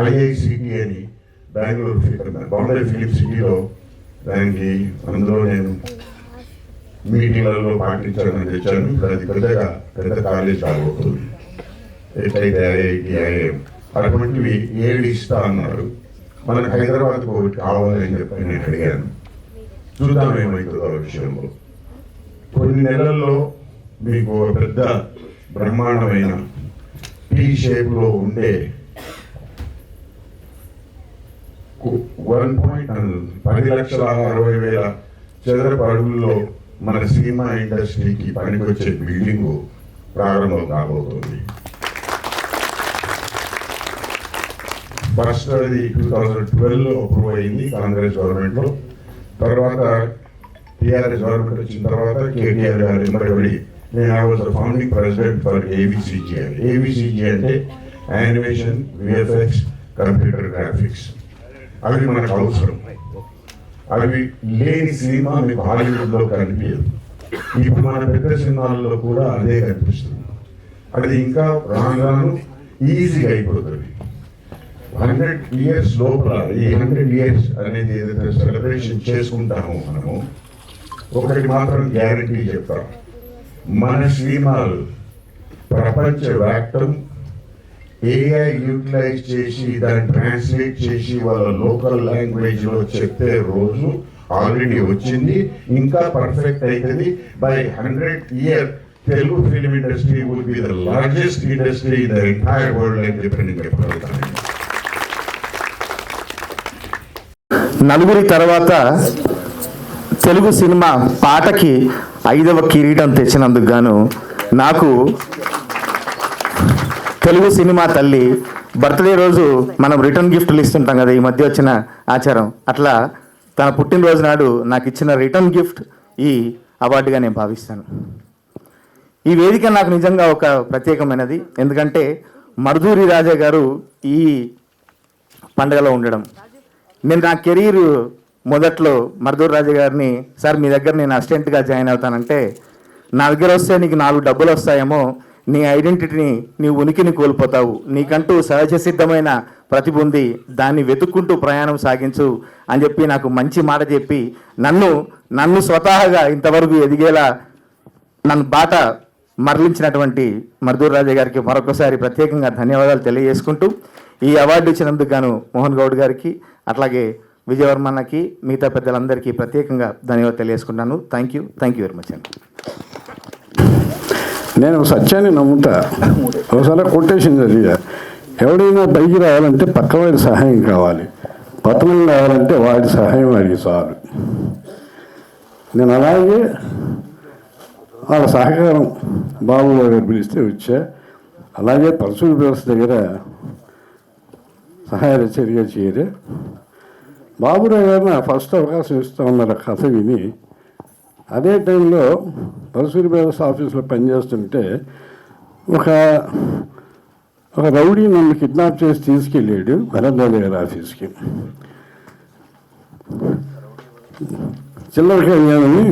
IICT అని బాంబే ఫిలిం సిటీలో దానికి అందులో నేను మీటింగ్లలో పాటించాలని తెచ్చాను. ఇప్పుడు అది పెద్ద కాలేజ్ కాబోతుంది. ఎట్లయితే IIT IIM అటువంటివి 7 ఇస్తా అన్నారు. మనకు హైదరాబాద్కు కావాలని చెప్పి నేను అడిగాను. చూద్దాం ఏమవుతుందో ఆ విషయంలో. కొన్ని నెలల్లో మీకు పెద్ద బ్రహ్మాండమైన టీ షేప్లో ఉండే 10,60,000 చదరపు అడుగుల్లో మన సినిమా ఇండస్ట్రీకి పనికొచ్చే బిల్డింగు ప్రారంభం కాబోతుంది. ఫస్ట్ అది 2012లో అప్రూవ్ అయింది కాంగ్రెస్ గవర్నమెంట్లో. తర్వాత టీఆర్ఎస్ గవర్నమెంట్ వచ్చిన తర్వాత కేటీఆర్ గారు ఎంబడి నేను I was the founding president for ABCG. ABCG అంటే యానిమేషన్, VFX, కంప్యూటర్ గ్రాఫిక్స్. అవి మనకు అవసరం. అవి లేని సినిమా మీకు హాలీవుడ్లో కనిపించదు. ఇప్పుడు మన పెద్ద సినిమాలలో కూడా అదే కనిపిస్తుంది. అది ఇంకా రాను ఈజీగా అయిపోతుంది. 100 years లోపల ఈ 100 years అనేది ఏదైతే సెలబ్రేషన్ చేసుకుంటామో మనము, ఒకటి మాత్రం గ్యారంటీ చెప్తాం, మన సినిమాలు ప్రపంచవ్యాప్తం AI యూటిలైజ్ చేసి దాన్ని ట్రాన్స్లేట్ చేసి వాళ్ళ లోకల్ లాంగ్వేజ్లో చెప్పే రోజు ఆల్రెడీ వచ్చింది. ఇంకా పర్ఫెక్ట్ అవుతుంది. By 100 year Telugu film industry will be the largest industry in the entire world అని చెప్పి నేను చెప్పగలుగుతాను. నలుగురి తర్వాత తెలుగు సినిమా పాటకి 5వ కిరీటం తెచ్చినందుకు గాను నాకు తెలుగు సినిమా తల్లి బర్త్డే రోజు మనం రిటర్న్ గిఫ్ట్లు ఇస్తుంటాం కదా, ఈ మధ్య వచ్చిన ఆచారం, అట్లా తన పుట్టినరోజు నాడు నాకు ఇచ్చిన రిటర్న్ గిఫ్ట్ ఈ అవార్డుగా నేను భావిస్తాను. ఈ వేదిక నాకు నిజంగా ఒక ప్రత్యేకమైనది. ఎందుకంటే మరుధూరి రాజా గారు ఈ పండుగలో ఉండడం, నేను నా కెరీర్ మొదట్లో మరుధూరి రాజా గారిని, సార్ మీ దగ్గర నేను అసిస్టెంట్గా జాయిన్ అవుతానంటే, నా దగ్గర వస్తే నీకు 4 డబ్బులు వస్తాయేమో, నీ ఐడెంటిటీని, నీ ఉనికిని కోల్పోతావు, నీకంటూ సహజ సిద్ధమైన ప్రతిభ ఉంది, దాన్ని వెతుక్కుంటూ ప్రయాణం సాగించు అని చెప్పి నాకు మంచి మాట చెప్పి నన్ను స్వతహాగా ఇంతవరకు ఎదిగేలా నన్ను బాట మరలించినటువంటి మరుధూరి రాజా గారికి మరొకసారి ప్రత్యేకంగా ధన్యవాదాలు తెలియజేసుకుంటూ, ఈ అవార్డు ఇచ్చినందుకు గాను మోహన్ గౌడ్ గారికి, అట్లాగే విజయవర్మన్నకి, మిగతా పెద్దలందరికీ ప్రత్యేకంగా ధన్యవాదాలు తెలియజేసుకుంటాను. థ్యాంక్ యూ వెరీ మచ్ అండి. నేను సత్యాన్ని నమ్ముతా. ఒకసారి కొటేషన్ చదివా, ఎవడైనా పైకి రావాలంటే పక్కవాడి సహాయం కావాలి, పతనం కావాలంటే వాడి సహాయం వాడికి చాలు. నేను అలాగే వాళ్ళ సహకారం బాబురావు గారు పిలిస్తే వచ్చా. అలాగే పరశుడు వ్యవస్థ దగ్గర సహాయ రచయితగా చేరే. బాబురావు గారు నా ఫస్ట్ అవకాశం ఇస్తా ఉన్నారు కథ విని. అదే టైంలో పరశుడు వ్యవస్థ ఆఫీస్లో పనిచేస్తుంటే ఒక రౌడీ నన్ను కిడ్నాప్ చేసి తీసుకెళ్ళాడు భరద్వాజ గారి ఆఫీస్కి. చిల్లర కళ్యాణని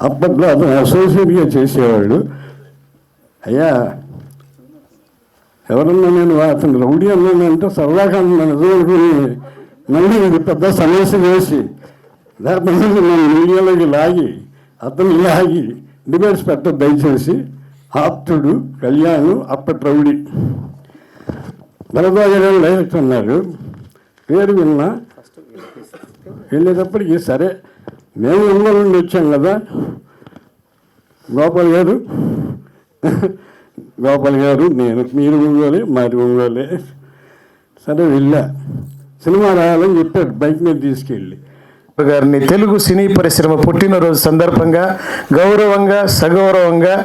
అప్పట్లో అతను అసోసియేట్గా చేసేవాడు. అయ్యా ఎవరన్నా నేను అతను రౌడీ అన్నానంటే సరదాగా నిజమనుకుని మళ్ళీ ఇది పెద్ద సమస్య చేసి లేకపోతే నన్ను మీడియాలోకి లాగి అతను లాగి డిబేట్స్ పెట్ట దయచేసి ఆప్తుడు కళ్యాణ్ అప్పటి రౌడీ భరద్వాజ గారు డైరెక్ట్ అన్నారు. పేరు విన్నా వెళ్ళేటప్పటికి సరే మేము ఒంగోలు నుండి వచ్చాం కదా, గోపాల్ గారు నేను మీరు ఒంగోలే మాది ఒంగోలే, సరే వెళ్ళా. సినిమా రాయాలని చెప్పారు బైక్ మీద తీసుకెళ్ళి. గారిని తెలుగు సినీ పరిశ్రమ పుట్టినరోజు సందర్భంగా గౌరవంగా సగౌరవంగా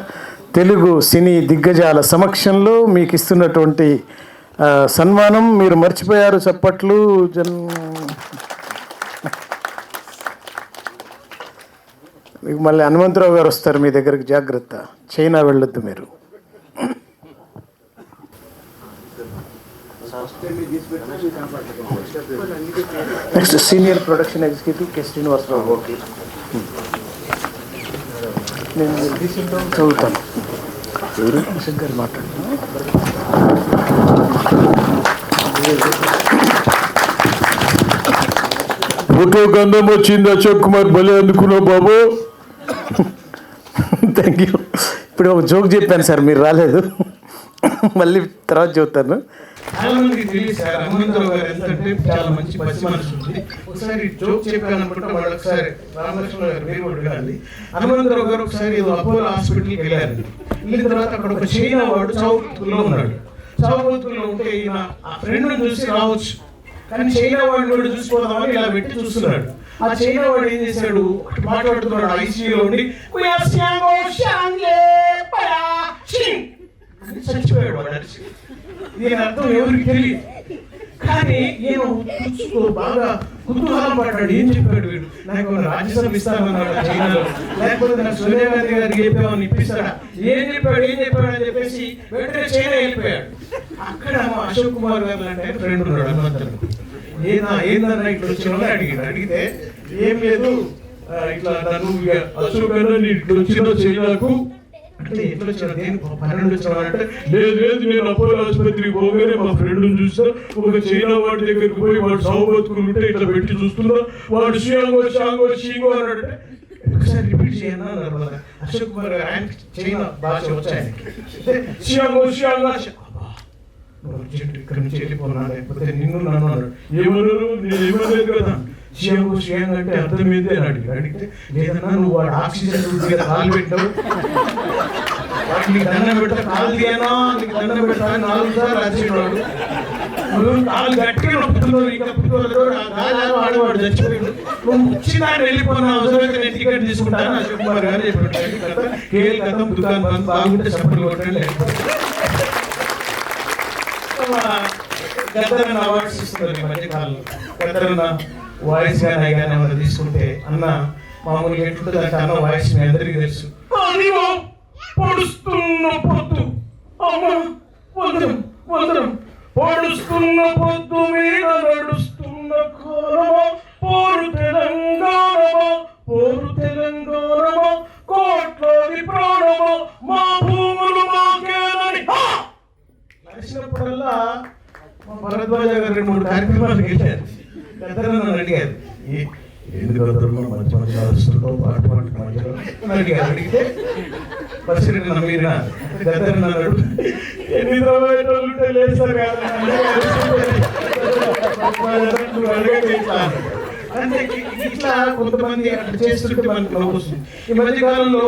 తెలుగు సినీ దిగ్గజాల సమక్షంలో మీకు ఇస్తున్నటువంటి సన్మానం మీరు మర్చిపోయారు. చప్పట్లు. మీకు మళ్ళీ హనుమంతరావు గారు వస్తారు మీ దగ్గరికి, జాగ్రత్త, చైనా వెళ్ళొద్దు మీరు. Next senior production executive K Srinivasa Rao. Okay, నేను చదువుతాను. గారు మాట్లాడుతున్నాను. ఫోటో గంధం వచ్చింది అశోక్ కుమార్, భలే అందుకున్నావు బాబు. Thank you. ఇప్పుడు ఒక జోక్ చెప్పాను సార్, మీరు రాలేదు, మళ్ళీ తర్వాత చెబుతాను. చాలా మందికి తెలియదు సార్ హనుమంతరావు గారు ఎంతంటే చాలా మంచి పసి మనసు ఉంది. ఒకసారి జోక్ చెప్పాను అనుకుంటా వాళ్ళు ఒకసారి రామలక్ష్మణ గారు వేరుడు కానీ హనుమంతరావు గారు ఒకసారి ఏదో అపోలో హాస్పిటల్కి వెళ్ళారండి. వెళ్ళిన తర్వాత అక్కడ ఒక చైనా వాడు చావుబతుకుల్లో ఉన్నాడు. చావుబతుకుల్లో ఉంటే ఈయన ఆ ఫ్రెండ్ని చూసి రావచ్చు, కానీ చైనా వాడిని కూడా చూసిపోదామని ఇలా పెట్టి చూస్తున్నాడు. ఆ చైనా వాడు ఏం చేశాడు, మాట్లాడుతున్నాడు ఐసీయూలో ఉండి చచ్చిపోయాడు వాడు అరిచి. దీని అర్థం ఎవరికి తెలియదు, కానీ ఈయన బాగా కుతూహలం పడ్డాడు. ఏం చెప్పాడు వీడు, నాకు రాజ్యసభ ఇస్తానన్నాడు చైనాలో, లేకపోతే నాకు సోనియా గాంధీ గారికి చెప్పామని ఇప్పిస్తాడా, ఏం చెప్పాడు అని చెప్పేసి వెంటనే చైనా వెళ్ళిపోయాడు. అక్కడ మా అశోక్ కుమార్ గారు అంటే ఫ్రెండ్ ఉన్నాడు హనుమంతరావు. ఏందన్నా ఇట్లా వచ్చిన అడిగితే ఏం లేదు ఇట్లా నన్ను అశోక్ గారు ఇట్లా వచ్చిన చైనాకు అంటే ఎట్లా వచ్చాడు, దేని 12 వచ్చాడు అంటే లేదు నేను అపోలో ఆసుపత్రికి పోగానే మా ఫ్రెండ్ని చూస్తా, ఒక చైనా వాడి దగ్గరికి పోయి వాడు సాగు బతుకుంటే ఇట్లా పెట్టి చూస్తున్నా, వాడు షియాంగో అన్నాడంటే ఒకసారి రిపీట్ చేయనా అన్నారు కదా అశోక్ కుమార్ గారు. ఆయన చైనా భాష వచ్చాయి, షియాంగో ఇక్కడ నుంచి వెళ్ళిపోనా లేకపోతే నిన్ను నన్ను అన్నాడు. ఏమన్నారు, నేను ఏమలేదు కదా, షియాంగ్ అంటే అర్థం ఏంటి అని అడిగితే లేదన్నా నువ్వు వాడు ఆక్సిజన్ కాలు పెట్టావు, వాటిని దండం పెడతా కాలు తీయనా నీకు దండం పెడతా 4 సార్లు అరిచినాడు. నువ్వు కాలు గట్టిగా నొప్పుతున్నావు, ఇంకా వాడు చచ్చిపోయాడు, నువ్వు వచ్చిన ఆయన వెళ్ళిపోయినా అవసరమైతే నేను టికెట్ తీసుకుంటాను అశోక్ కుమార్ గారు చెప్పాడు. కేఎల్ కథం దుకాణం బంద్, బాగుంటే చప్పట్లు కొట్టండి. గద్దరన్న అవార్డ్స్ ఇస్తున్నారు ఈ మధ్యకాలంలో. గద్దరన్న వాయిస్ కానీ అవి కానీ ఏమైనా తీసుకుంటే అన్న మామూలుగా ఎట్లుంటుంది అంటే అన్న వాయిస్ మీ అందరికీ తెలుసు. పొడుస్తున్న పొద్దు పొడుస్తున్న పొద్దు మీద నడుస్తున్న కోరమా పోరు తెలంగాణమా కోట్లాది ప్రాణమా మా భూములు మాకేనని కలిసినప్పుడల్లా మా భరద్వాజ గారు 2-3 కార్యక్రమాలకు వెళ్ళారు. గద్దరన్న అడిగారు, ఎందుకు గద్దరన్న మంచి మంచి ఆలోచిస్తుంటావు పాట మధ్యలో అడిగారు. అడిగితే పరిస్థితి నమ్మినా గద్దరన్న అన్నాడు, 8 రోజులు లేదు సార్ అంటే ఇట్లా కొంతమంది అట్లా చేస్తుంటే మనకు నవ్వు వస్తుంది. ఈ మధ్యకాలంలో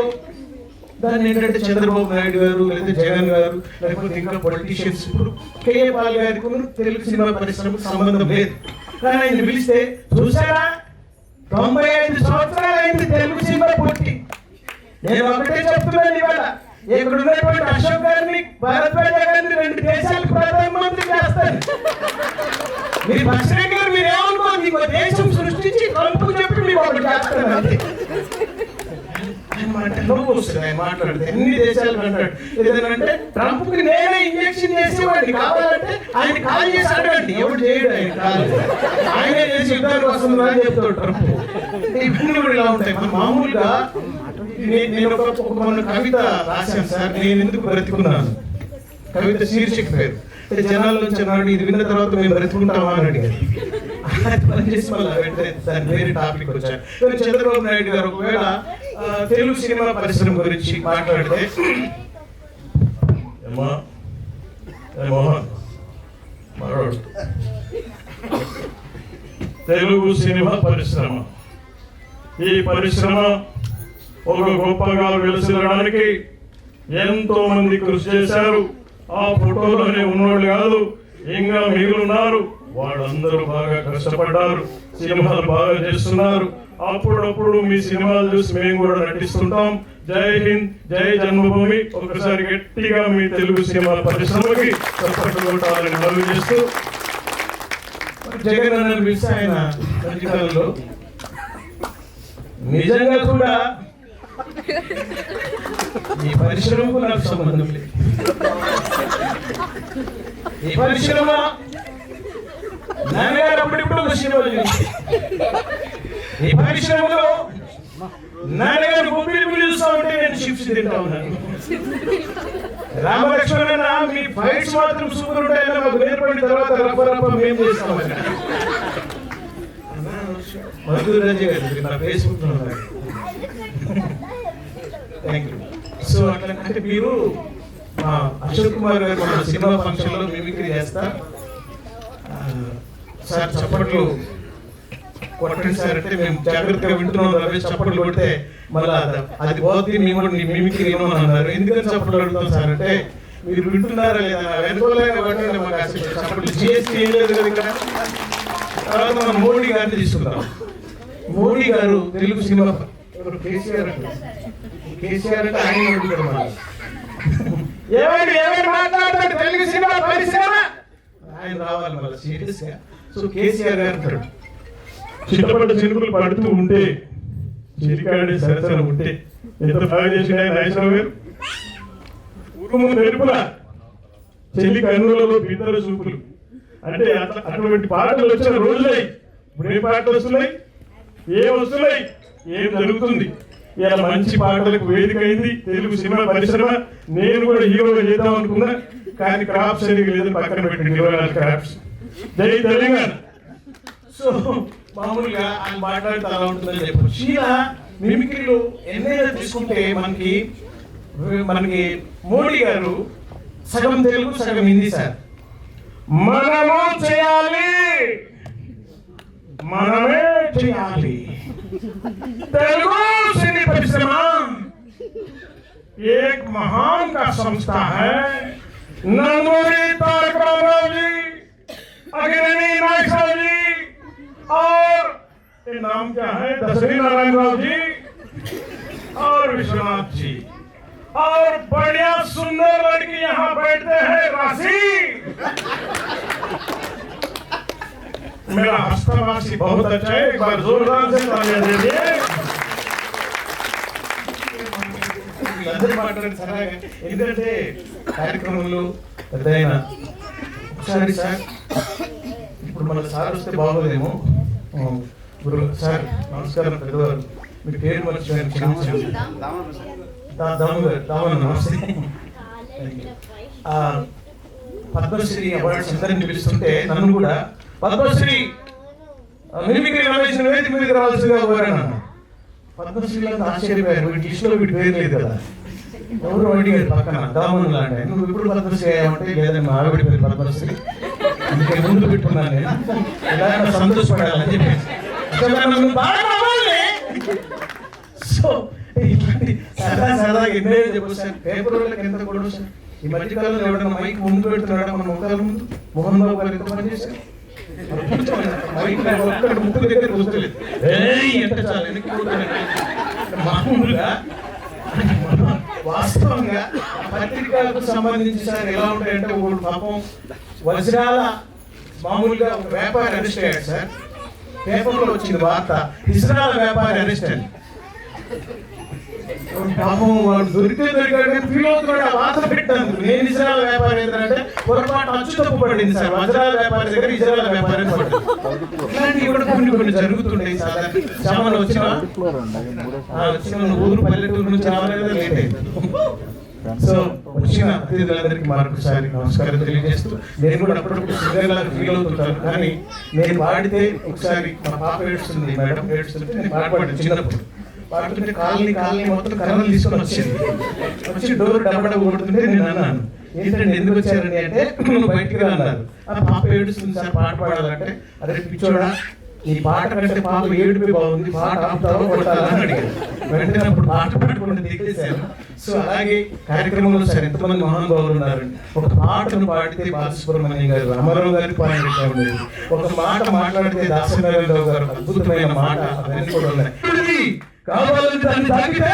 దాన్ని ఏంటంటే చంద్రబాబు నాయుడు గారు లేదా జగన్ గారు లేకపోతే ఇంకా పొలిటీషియన్స్, ఇప్పుడు కేఏ పాల్ గారికి తెలుగు సినిమా పరిశ్రమకు సంబంధం లేదు, కానీ ఆయన పిలిస్తే చూసారా 95 సంవత్సరాలు అయింది తెలుగు సినిమా పుట్టి. నేను ఒకటే చెప్తున్నాను, ఇవాళ ఇక్కడ ఉన్నటువంటి అశోక్ గారిని, భారద్వాజ గారిని 2 దేశాలకు ప్రధానమంత్రి చేస్తాను. మీరు బస్రెడ్డి గారు మీరు ఏమనుకోండి, ఇంకో దేశం సృష్టించి కలుపుకు చెప్పి మీకు ఒకటి చేస్తాను అంతే. ఆయన మాట్లాడితే ఎన్ని దేశాలకు అంటాడు. ఏదంటే ట్రంప్కి నేనే ఇంజక్షన్ చేసేవాడిని, కావాలంటే ఆయన కాల్ చేసి అడగండి, ఎవరు చేయడు ఆయన కాల్, ఆయనే చేసి యుద్ధానికి వస్తుందా అని చెప్తాడు ట్రంప్. ఇవన్నీ కూడా ఇలా ఉంటాయి. మన మామూలుగా నేను ఒక కవిత రాశాను సార్, నేను ఎందుకు బ్రతుకున్నాను. కవిత శీర్షిక పేరు జనాల నుంచి అన్నాడు, ఇది విన్న తర్వాత మేము బ్రతుకుంటామా అని అడిగారు. పనిచేసి మళ్ళీ దాని వేరే టాపిక్ వచ్చారు. చంద్రబాబు నాయుడు గారు ఒకవేళ తెలుగు సినిమా పరిశ్రమ గురించి మాట్లాడితే, తెలుగు సినిమా పరిశ్రమ, ఈ పరిశ్రమ ఒక గొప్పగా వెలుసిల్లడానికి ఎంతో మంది కృషి చేశారు. ఆ ఫోటోలోనే ఉన్నోళ్ళు కాదు, ఇంకా మిగిలిన్నారు, వాళ్ళందరూ బాగా కష్టపడ్డారు, సినిమాలు బాగా చేస్తున్నారు. అప్పుడప్పుడు మీ సినిమాలు చూసి మేము కూడా నటిస్తుంటాం. జై హింద్, జై జన్మభూమి. ఒకసారి గట్టిగా మీ తెలుగు సినిమా పరిశ్రమకి చప్పట్లు కొట్టాలని మనవి చేస్తూ, జగన్ అన్న పిలిచి ఆయన మధ్యకాలంలో నిజంగా కూడా ఈ పరిశ్రమకు నాకు సంబంధం లేదు. ఈ పరిశ్రమ నాన్నగారు అప్పుడిప్పుడు ఒక సినిమాలు చూసి, ఈ పరిశ్రమలో నాన్నగారు బొబ్బిలి చూస్తా ఉంటే నేను చిప్స్ తింటా ఉన్నాను. రామలక్ష్మణ మీ ఫైట్స్ మాత్రం సూపర్ ఉంటాయని మాకు నేర్పడిన తర్వాత రప్ప మేము చేస్తామని మధుర్ రాజు గారు నా ఫేస్బుక్ లో ఉన్నారు. Thank you. సో అట్లా అంటే మీరు అశోక్ కుమార్ గారు మన సినిమా ఫంక్షన్ లో మిమిక్రీ చేస్తా సార్ చప్పట్లు కొట్టండి సార్ అంటే మేము జాగ్రత్తగా వింటున్నాం. రమేష్ చప్పట్లు కొడితే మళ్ళీ అది పోతే మేము కూడా మిమిక్రీ ఏమని అన్నారు. ఎందుకని చప్పట్లు అడుగుతాం సార్ అంటే, మీరు వింటున్నారా లేదా వెనుకోలేక కొట్టండి, మాకు అసలు చప్పట్లు జిఎస్టీ ఏం లేదు కదా ఇక్కడ. తర్వాత మనం మోడీ గారిని తీసుకుందాం. మోడీ గారు తెలుగు సినిమా కేసీఆర్ అంటే, కేసీఆర్ అంటే ఆయన అడుగుతారు మనం ఏమైనా మాట్లాడతాడు తెలుగు సినిమా పరిశ్రమ, ఆయన రావాలి మళ్ళీ సీరియస్ గా. సో కేసీఆర్ గారు అంటాడు, చిన్నపడ్డ చినుకులు పడుతూ ఉంటే చిరికాడే సరసన ఉంటే ఎంత బాగా చేసిండు ఆయన నాగేశ్వరరావు గారు. ఉరుము మెరుపుల చెల్లి కన్నులలో పితర చూపులు అంటే అటువంటి పాటలు వచ్చిన రోజులై. ఇప్పుడు ఏ పాటలు వస్తున్నాయి, ఏం వస్తున్నాయి, ఏం జరుగుతుంది. ఇలా మంచి పాటలకు వేదిక అయింది తెలుగు సినిమా పరిశ్రమ. నేను కూడా హీరోగా చేద్దాం అనుకున్నా, కానీ క్రాప్స్ అనేది లేదని పక్కన పెట్టింది 24 క్రాప్స్. జై తెలంగాణ. సో మామూలుగా ఆయన మాట్లాడితే అలా ఉంటుందని చెప్పారు. షీలా మిమిక్రీలు ఎన్నైనా తీసుకుంటే మనకి మోడీ గారు సగం తెలుగు సగం హిందీ సార్. మనము చేయాలి, మనమే చేయాలి తెలుగు సినీ పరిశ్రమ एक महान का संस्था है. नंदूरी तारक रामाराव जी, अग्रणी नागेश्वर जी और ये नाम क्या है दशरथी नारायण राव जी और विश्वनाथ जी और बढ़िया सुंदर लड़की यहाँ बैठते हैं राशि. मेरा हस्तवासी बहुत अच्छा है, एक बार जोरदार से तालियां दे दिए. అందరూ మాట్లాడండి సరదాగా, ఎందుకంటే కార్యక్రమంలో పెద్దయినా ఒకసారి సార్ ఇప్పుడు మన సార్ వస్తే బాగోదేమో. సార్ నమస్కారం పెద్దవారు, మీ పేరు మర్చిపోయాను క్షమించండి. దాము గారు, దామన్న నమస్తే. పద్మశ్రీ అవార్డ్స్ అందరిని పిలుస్తుంటే నన్ను కూడా పద్మశ్రీ మిమిక్రీ రమేష్ వేదిక మీదకి రావాల్సిందిగా కోరాను. పద్మశ్రీలంతా ఆశ్చర్యపోయారు, వీటి లిస్టులో వీటి పేరు లేదు కదా. ఎవరు అడిగారు పక్కన దామన్ లాంటి, నువ్వు ఇప్పుడు పద్మశ్రీ అయ్యామంటే లేదని మా ఆవిడ పేరు పద్మశ్రీ, ఇంకే ముందు పెట్టుకున్నాను నేను, ఎలా సంతోషపడాలని చెప్పేసి. సో ఇట్లాంటి సరదాగా ఎన్నో చెప్పొస్తాను. పేపర్ వాళ్ళకి ఎంత గొడవ సార్. ఈ మధ్యకాలంలో ఎవరైనా మైక్ ముందు పెడుతున్నాడా మన ముఖాల ముందు? మోహన్ బాబు గారు ఎంత పని చేశారు. మైక్ ముక్కు దగ్గర కూర్చోలేదు. ఎంత చాలు వెనక్కి మామూలుగా వాస్తవంగా పత్రికలకు సంబంధించి సార్ ఎలా ఉంటాయంటే ఒకడు పాపం వజ్రాల మామూలుగా ఒక వ్యాపారి అరెస్ట్ అయ్యాడు సార్. పేపర్లో వచ్చింది వార్త, వజ్రాల వ్యాపారి అరెస్ట్ అని. పాపం వాడు దొరికాడు కానీ ఫీల్ అవుతున్నాడు. ఆ వార్త పెట్టాను నేను వజ్రాల వ్యాపారి ఏంటంటే పొరపాటు అచ్చు తప్పు పడింది సార్. వజ్రాల వ్యాపారి దగ్గర వజ్రాల వ్యాపారి పడింది. ఇలాంటివి కూడా కొన్ని జరుగుతుంటాయి సార్. సామాన్లు వచ్చిన ఊరు పల్లెటూరు నుంచి రావాలని లేట్ అయింది. సో వచ్చిన అతిథులందరికీ మరొకసారి నమస్కారం తెలియజేస్తూ, నేను కూడా అప్పుడప్పుడు సిద్ధంగా ఫీల్ అవుతుంటాను. కానీ నేను పాడితే ఒకసారి మా పాప ఏడుస్తుంది, మేడం ఏడుస్తుంటే నేను పాడపడ్డాను చిన్నప్పుడు. పాడుతుంటే కాలనీ మొత్తం కర్రలు తీసుకొని వచ్చి డోర్ డబ్బడ కొడుతుంటే నేను అన్నాను, ఏంటంటే ఎందుకు వచ్చారని అంటే నువ్వు బయటికి రా అన్నారు. ఆ పాప ఏడుస్తుంది సార్ పాట పాడాలంటే, అదే పిచ్చోడా ఈ పాట కంటే పాప ఏడుపే బాగుంది, పాట ఆపుతావో కొట్టాలా అని అడిగాను. వెంటనే అప్పుడు పాట పాడుకుంటే దిగేశాను. సో అలాగే కార్యక్రమంలో సార్ ఎంతమంది మహానుభావులు ఉన్నారండి. ఒక పాటను పాడితే బాలసుబ్రహ్మణ్యం గారు, రామారావు గారి పాట ఉండేది. ఒక మాట మాట్లాడితే దాసనారాయణరావు గారు అద్భుతమైన మాట, అవన్నీ కూడా ఉన్నాయి. కావాలని దాన్ని తాకితే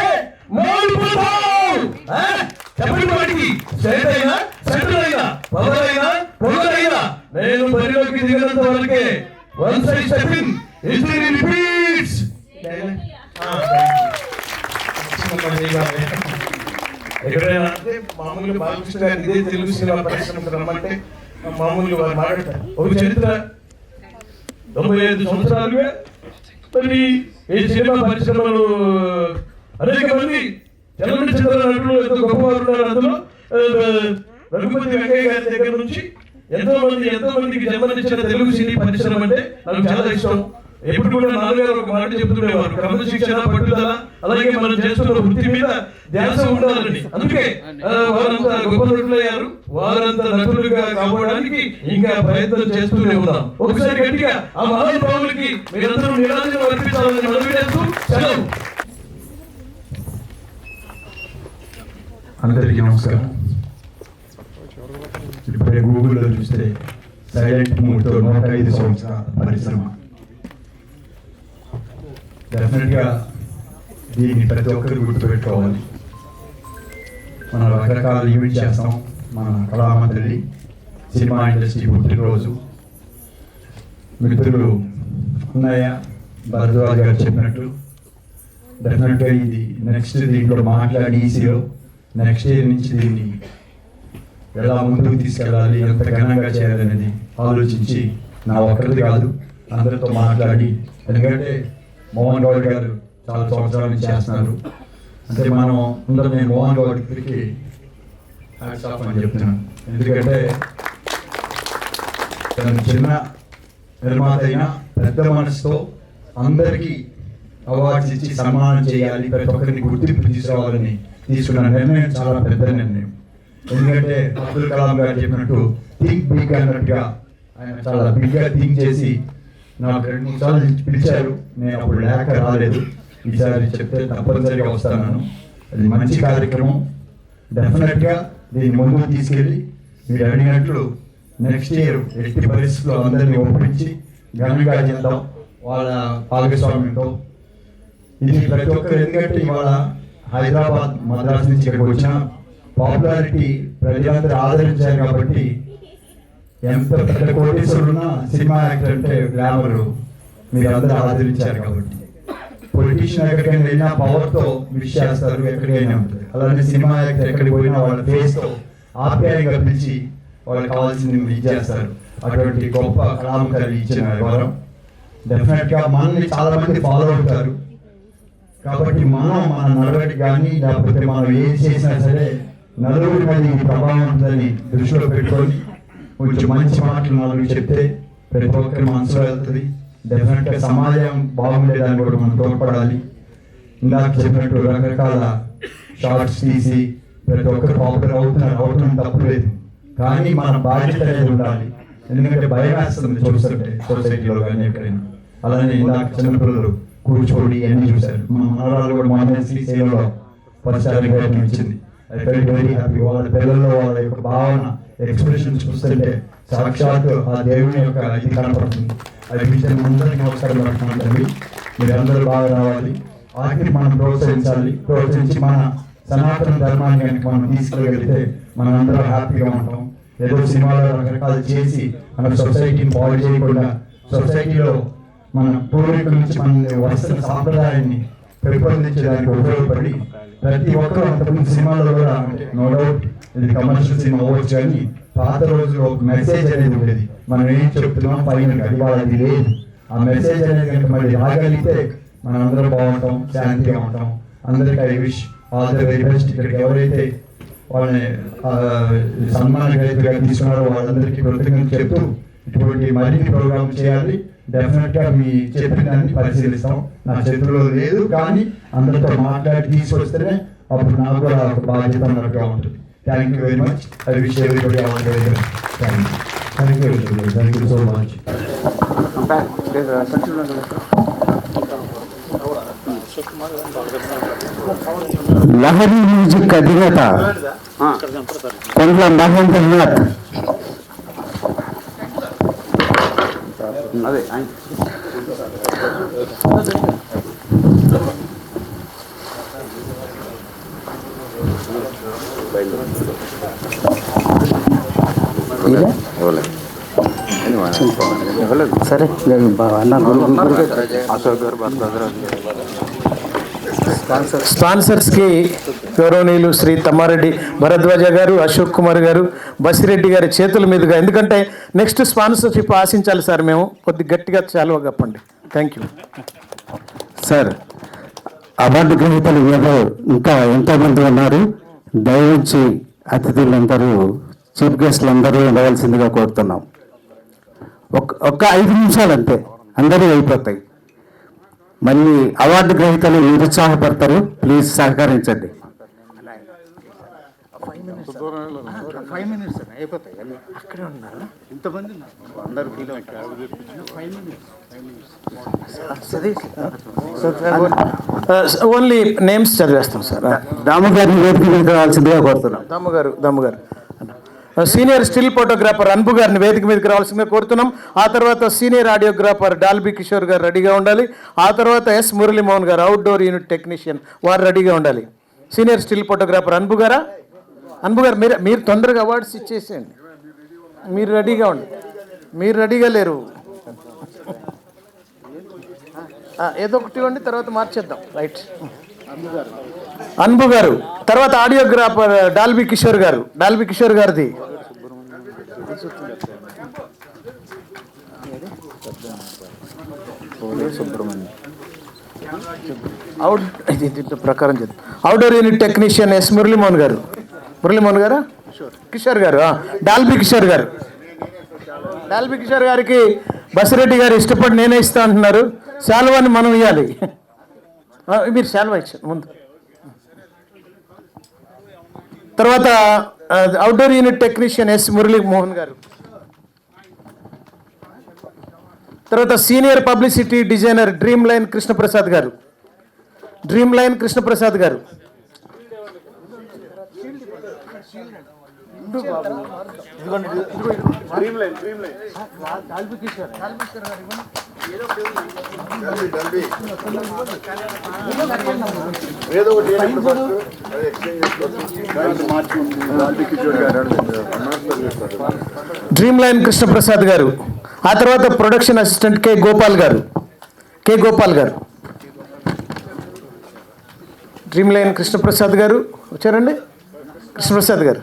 చెప్పండి వాటికి సెంటర్ అయినా పొగలైనా నేను బరిలోకి దిగినంత వరకే. Once I step in, history repeats. ఎక్కడైనా అంటే మామూలుగా బాలకృష్ణ గారు ఇదే తెలుగు సినిమా పరిశ్రమకు రమ్మంటే మామూలుగా వారు మాట్లాడతారు. ఒక చరిత్ర 95 సంవత్సరాలుగా మరి ఈ సినిమా పరిశ్రమలు అనేక మంది చలనచిత్ర చిత్ర నటులు ఎంతో గొప్పవారు ఉన్నారు. అందులో రఘుపతి వెంకయ్య గారి దగ్గర నుంచి ఎంతో మందికి జన్మనిచ్చిన తెలుగు సినీ పరిశ్రమ అంటే నాకు చాలా ఇష్టం. ఎప్పుడు కూడా నాన్నగారు ఒక మాట చెప్తుండేవారు, క్రమశిక్షణ, పట్టుదల, అలాగే మనం చేస్తున్న వృత్తి మీద ధ్యాస ఉండాలని. అందుకే వారంతా గొప్ప నటులయ్యారు. వారంతా నటులుగా కావడానికి ఇంకా ప్రయత్నం చేస్తూనే ఉన్నాం. ఒకసారి గట్టిగా ఆ మహానుభావులకి మీరందరూ నిరాశను అర్పించాలని మనవి చేస్తూ సెలవు. అందరికీ నమస్కారం. ఇప్పుడే గూగుల్లో చూస్తే సైలెంట్ మూడ్తో 105 సంవత్సరాల పరిశ్రమ. డెఫినెట్గా దీన్ని ప్రతి ఒక్కరు గుర్తుపెట్టుకోవాలి. మనం రకరకాల ఈవెంట్ చేస్తాం. మన కళామంత్రి సినిమా ఇండస్ట్రీ పుట్టినరోజు మిత్రులు అన్నయ్య భరద్వాజ్ గారు చెప్పినట్టు డెఫినెట్గా ఇది నెక్స్ట్ దీంట్లో మాట్లాడి ఈసీలో నెక్స్ట్ ఇయర్ నుంచి దీన్ని ఎలా ముందుకు తీసుకెళ్ళాలి, ఎంత ఘనంగా చేయాలనేది ఆలోచించి నా ఒక్కరిది కాదు అందరితో మాట్లాడి, ఎందుకంటే మోహన్ గౌడ్ గారు చాలా సంవత్సరాల నుంచి చేస్తున్నారు. అంటే మనం అందరం నేను మోహన్ గౌడ్ గారికి హ్యాట్స్ ఆఫ్ అని చెప్తున్నాను. ఎందుకంటే చిన్న నిర్మాత అయినా పెద్ద మనసుతో అందరికీ అవార్డ్స్ ఇచ్చి సన్మానం చేయాలి, ప్రతి ఒక్కరిని గుర్తింపు తీసుకురావాలని తీసుకున్న నిర్ణయం చాలా పెద్ద నిర్ణయం. ఎందుకంటే అబ్దుల్ కలాం గారు చెప్పినట్టు థింక్ బిగ్ అన్నట్టుగా ఆయన చాలా బిగ్గా థింక్ చేసి నాకు 2-3 సార్లు పిలిచారు. నేను అప్పుడు లేక రాలేదు. ఈసారి చెప్తే తప్పనిసరిగా వస్తాను. అది మంచి కార్యక్రమం. డెఫినెట్గా దీన్ని ముందుకు తీసుకెళ్ళి మీరు అడిగినట్లు నెక్స్ట్ ఇయర్ ఎట్టి పరిస్థితుల్లో అందరినీ ఒప్పించి ఘనంగా చేద్దాం వాళ్ళ భాగస్వామ్యంతో. ఇది ప్రతి ఒక్కరు, ఎందుకంటే ఇవాళ హైదరాబాద్ మద్రాసు నుంచి ఇక్కడికి వచ్చిన పాపులారిటీ ప్రజలందరూ ఆదరించారు కాబట్టి, ఎంత పెద్ద కోటేశ్వరున్నా సినిమా యాక్టర్ అంటే గ్లామర్ మీరు అందరూ ఆదరించారు కాబట్టి. పొలిటీషియన్ ఎక్కడికైనా వెళ్ళినా పవర్తో విష్ చేస్తారు, ఎక్కడికైనా ఉంటుంది. అలానే సినిమా యాక్టర్ ఎక్కడికి పోయినా వాళ్ళ ఫేస్తో ఆప్యాయంగా పిలిచి వాళ్ళకి కావాల్సింది ఇచ్చేస్తారు. అటువంటి గొప్ప కళాకారులు ఇచ్చిన వరం. డెఫినెట్గా మనల్ని చాలా మంది ఫాలో అవుతారు కాబట్టి మనం మన నడవడి కానీ లేకపోతే మనం ఏం చేసినా సరే నలుగురి మీద ఈ ప్రభావం ఉంటుందని దృష్టిలో పెట్టుకొని కొంచెం మంచి మాటలు నలుగురు చెప్తే ప్రతి ఒక్కరి మనసులో వెళ్తుంది. డెఫినెట్గా సమాజం బాగుండేదాన్ని కూడా మనం తోడ్పడాలి. ఇందాక చెప్పినట్టు రకరకాల షార్ట్స్ తీసి ప్రతి ఒక్కరు పాపులర్ అవుతున్న తప్పులేదు, కానీ మన బాధ్యత అనేది ఉండాలి. ఎందుకంటే భయం వేస్తుంది చూస్తుంటే సొసైటీలో కానీ ఎక్కడైనా. అలానే ఇందాక చిన్నపిల్లలు కూచిపూడి అన్నీ చూశారు. మా మనవరాలు కూడా మొన్న శ్రీశైలంలో పరిసరానికి ప్రయత్నం ఇచ్చింది. I felt very happy. వాళ్ళ పిల్లల్లో వాళ్ళ యొక్క భావన ఎక్స్ప్రెషన్ చూస్తుంటే సాక్షాత్ ఆ దేవుని యొక్క ఇది కనపడుతుంది. అది విషయం అందరికీ నమస్కారం పెడుతున్నాను. మీరందరూ బాగా రావాలి. ఆఖరి మనం ప్రోత్సహించి మన సనాతన ధర్మాన్ని కనుక మనం తీసుకెళ్ళగలిగితే మనం అందరం హ్యాపీగా ఉంటాం. ఏదో సినిమాలో రకరకాలు చేసి మన సొసైటీని పాడు చేయకుండా సొసైటీలో మన పూర్వీకుల నుంచి మన వస్తున్న సాంప్రదాయాన్ని పెంపొందించడానికి ఉపయోగపడి ప్రతి ఒక్కరు అంతకుముందు సినిమాలో కూడా అంటే నో డౌట్ ఇది కమర్షియల్ సినిమా అవ్వచ్చు, కానీ పాత రోజుల్లో ఒక మెసేజ్ అనేది ఉండేది. మనం ఏం చెప్తున్నాం పైన ఇవాళ అది లేదు. ఆ మెసేజ్ అనేది కనుక మరి రాగలిగితే మనం అందరం బాగుంటాం, శాంతిగా ఉంటాం. అందరికీ I wish all the very best. ఇక్కడికి ఎవరైతే వాళ్ళని సన్మాన గ్రహీతగా తీసుకున్నారో వాళ్ళందరికీ కృతజ్ఞతలు చెప్తూ ఇటువంటి మరిన్ని ప్రోగ్రామ్ చేయాలి. డెఫినెట్గా మీ చెప్పిన దాన్ని పరిశీలిస్తాం. నా చేతుల్లో లేదు, కానీ అందరితో మాట్లాడి తీసుకొస్తేనే అప్పుడు నాకు కూడా ఒక బాధ్యత ఉన్నట్టుగా ఉంటుంది. Thank you very much. I wish everybody all the very best. Thank you so much. Lahari music అధినేత కొండ్ల మహేంద్రనాథ్ సరే స్పాన్సర్స్కి గౌరవనీయులు శ్రీ తమ్మారెడ్డి భరద్వాజ గారు, అశోక్ కుమార్ గారు, బసిరెడ్డి గారి చేతుల మీదుగా, ఎందుకంటే నెక్స్ట్ స్పాన్సర్షిప్ ఆశించాలి సార్. మేము కొద్ది గట్టిగా చాలువ చెప్పండి. Thank you sir. అవార్డు గ్రహీతలు ఇంకా ఎంతోమంది ఉన్నారు. దయవుంచి అతిథులందరూ చీఫ్ గెస్ట్లు అందరూ ఉండవలసిందిగా కోరుతున్నాం. ఒక్క 5 నిమిషాలు అంతే, అందరూ అయిపోతాయి. మళ్ళీ అవార్డు గ్రహీతలు నిరుత్సాహపడతారు. ప్లీజ్ సహకరించండి. 5 minutes అయిపోతాయి. అక్కడే ఉన్నారు ఇంతమంది అందరూ ఓన్లీ నేమ్స్ చదివేస్తాం సార్. దాము గారిని వేదిక మీద రావాల్సిందిగా కోరుతున్నాం. దాము గారు సీనియర్ స్టిల్ ఫోటోగ్రాఫర్ అన్బు గారిని వేదిక మీదకి రావాల్సిందిగా కోరుతున్నాం. ఆ తర్వాత సీనియర్ ఆడియోగ్రాఫర్ డాల్బీ కిషోర్ గారు రెడీగా ఉండాలి. ఆ తర్వాత ఎస్ మురళీమోహన్ గారు అవుట్డోర్ యూనిట్ టెక్నీషియన్, వారు రెడీగా ఉండాలి. సీనియర్ స్టిల్ ఫోటోగ్రాఫర్ అన్బు గారు మీరు తొందరగా అవార్డ్స్ ఇచ్చేసేయండి. మీరు రెడీగా ఉండి, మీరు రెడీగా లేరు. ఏదో ఒకటి ఇవ్వండి, తర్వాత మార్చేద్దాం. రైట్. అన్బు గారు, తర్వాత ఆడియోగ్రాఫర్ డాల్బీ కిషోర్ గారిది. ప్రకారం చేద్దాం. Outdoor unit technician S Muralimohan గారు. కిషోర్ గారు, డాల్బీ కిషోర్ గారికి బసిరెడ్డి గారు ఇష్టపడి నేనే ఇస్తా అంటున్నారు. శాలువాని మనం ఇవ్వాలి. మీరు శాలువా ఇచ్చారు ముందు. తర్వాత outdoor unit technician S Muralimohan గారు. తర్వాత senior publicity designer dream line Krishnaprasad గారు. డ్రీమ్ లైన్ కృష్ణప్రసాద్ గారు. ఆ తర్వాత ప్రొడక్షన్ అసిస్టెంట్ కె గోపాల్ గారు. డ్రీమ్ లైన్ కృష్ణప్రసాద్ గారు వచ్చారండి. కృష్ణప్రసాద్ గారు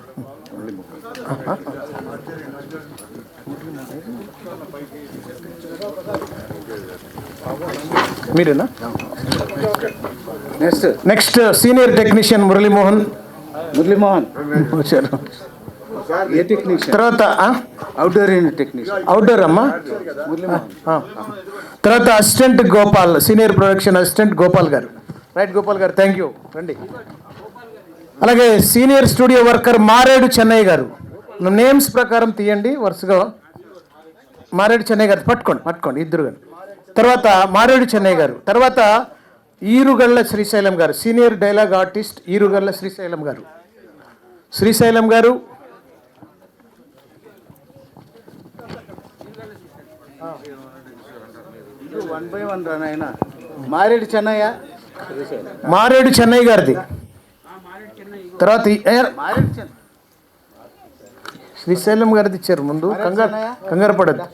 మీరేనా? నెక్స్ట్ సీనియర్ టెక్నీషియన్ మురళీమోహన్ వచ్చారు. తర్వాత అవుట్డోర్ అమ్మా. తర్వాత assistant Gopal, senior production assistant Gopal గారు. రైట్ గోపాల్ గారు, థ్యాంక్ యూ, రండి. అలాగే సీనియర్ స్టూడియో వర్కర్ మారేడు చెన్నై గారు. నేమ్స్ ప్రకారం తీయండి వరుసగా. మారేడు చెన్నై గారు పట్టుకోండి ఇద్దరు గారు. తర్వాత మారేడు చెన్నయ్య గారు, తర్వాత ఈరుగళ్ళ శ్రీశైలం గారు, senior dialogue artist Erugalla Srisailam గారు. శ్రీశైలం గారు, మారేడు చెన్నయ్య, మారేడు చెన్నయ్య గారిది. తర్వాత శ్రీశైలం గారిది ఇచ్చారు ముందు, కంగారు పడద్దు.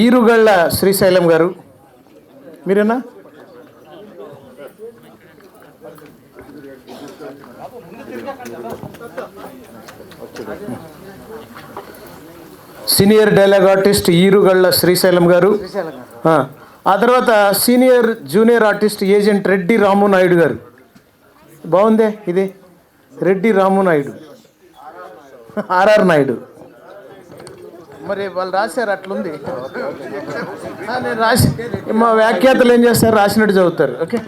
ఈరుగళ్ళ శ్రీశైలం గారు మీరేనా? Senior dialogue artist Erugalla Srisailam గారు. ఆ తర్వాత senior junior artist agent Reddy Ramu Naidu గారు. బాగుందే ఇది, రెడ్డి రాము నాయుడు, ఆర్ఆర్ నాయుడు. మరి వాళ్ళు రాశారు అట్లుంది. నేను రాసి, మా వ్యాఖ్యాతలు ఏం చేస్తారు, రాసినట్టు చదువుతారు. Okay,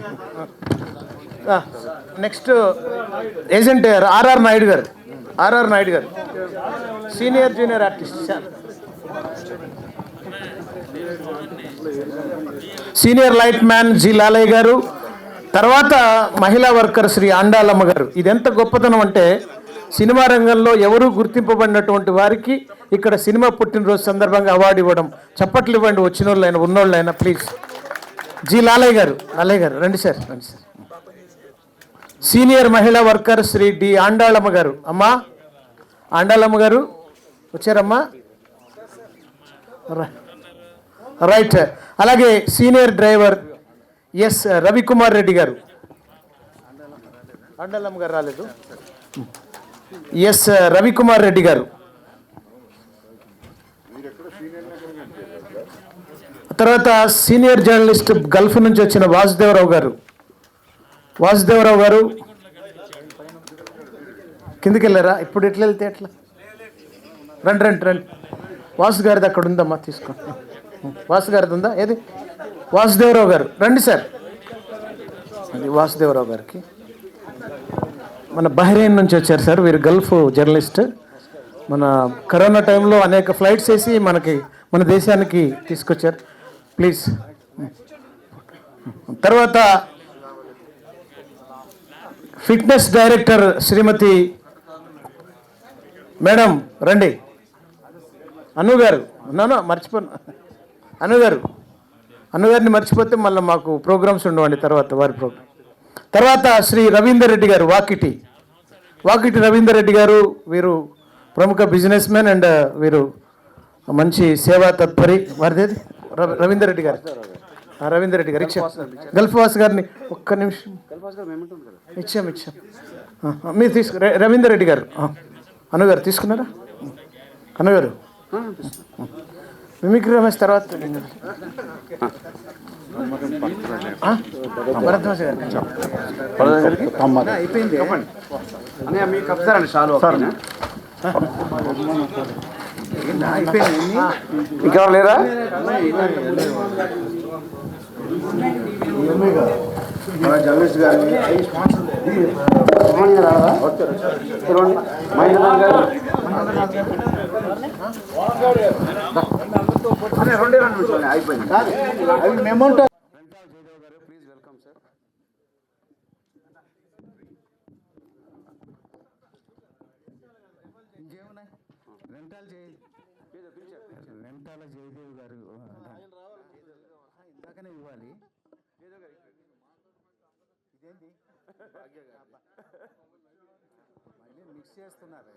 next agent RR Naidu గారు. ఆర్ఆర్ నాయుడు గారు senior junior artist. Senior light man G Lalaiah గారు. తర్వాత మహిళా వర్కర్ శ్రీ ఆండాలమ్మ గారు. ఇది ఎంత గొప్పతనం అంటే, సినిమా రంగంలో ఎవరూ గుర్తింపబడినటువంటి వారికి ఇక్కడ సినిమా పుట్టినరోజు సందర్భంగా అవార్డు ఇవ్వడం. చప్పట్లు ఇవ్వండి, వచ్చిన వాళ్ళైనా ఉన్నోళ్ళైనా ప్లీజ్. జి లాలయ్య గారు, లాలయ్య గారు రండి సార్, రండి సార్. సీనియర్ మహిళా వర్కర్ శ్రీ డి ఆండాళమ్మ గారు. అమ్మా ఆండాళమ్మ గారు వచ్చారమ్మా, రైట్. అలాగే senior driver S Ravikumar Reddy గారు. ఆండాళమ్మ గారు రాలేదు. ఎస్ రవికుమార్ రెడ్డి గారు. తర్వాత సీనియర్ జర్నలిస్ట్ గల్ఫ్ నుంచి వచ్చిన వాసుదేవరావు గారు. వాసుదేవరావు గారు కిందికి వెళ్ళారా? ఇప్పుడు ఎట్లా వెళ్తే ఎట్లా? రండి రండి రండి. వాసు గారిది అక్కడ ఉందమ్మా, తీసుకో. వాసు గారిది ఉందా? ఏది? వాసుదేవరావు గారు రండి సార్. అది వాసుదేవరావు గారికి. మన బహ్రెయిన్ నుంచి వచ్చారు సార్, వీరు గల్ఫ్ జర్నలిస్ట్. మన కరోనా టైంలో అనేక ఫ్లైట్స్ వేసి మన దేశానికి తీసుకొచ్చారు. ప్లీజ్. తర్వాత ఫిట్నెస్ డైరెక్టర్ శ్రీమతి మేడం రండి. అను గారు, ఉన్నాను మర్చిపోను. అన్నగారిని మర్చిపోతే మళ్ళీ మాకు ప్రోగ్రామ్స్ ఉండవండి తర్వాత వారి ప్రోగ్రామ్. తర్వాత శ్రీ రవీందర్ రెడ్డి గారు, వాకిటి రవీందర్ రెడ్డి గారు. వీరు ప్రముఖ బిజినెస్ మ్యాన్ అండ్ వీరు మంచి సేవా తత్పరి. వారిదేది? రవీందర్ రెడ్డి గారు. రవీందర్ రెడ్డి గారు ఇచ్చాం. గల్ఫ్ వాస్ గారిని ఒక్క నిమిషం ఇచ్చాం. మీరు తీసుకు రవీందర్ రెడ్డి గారు. అనుగారు తీసుకున్నారా? అనుగారు మిమిక్రీ రమేష్. తర్వాత భరద్వాజ గారికి అయిపోయింది. మీకు కప్తారండి షాలు ఇంకా లేరా? జర్నలిస్ట్ గారిని అయిపోయింది. అవి మెమోంటో. Please welcome sir. ఇంకేమున్నాయి? రెంటాల జయదేవ్ గారు ఇందాకనే ఇవ్వాలి. ఇదేంటి మళ్ళీ మిక్స్ చేస్తున్నారు.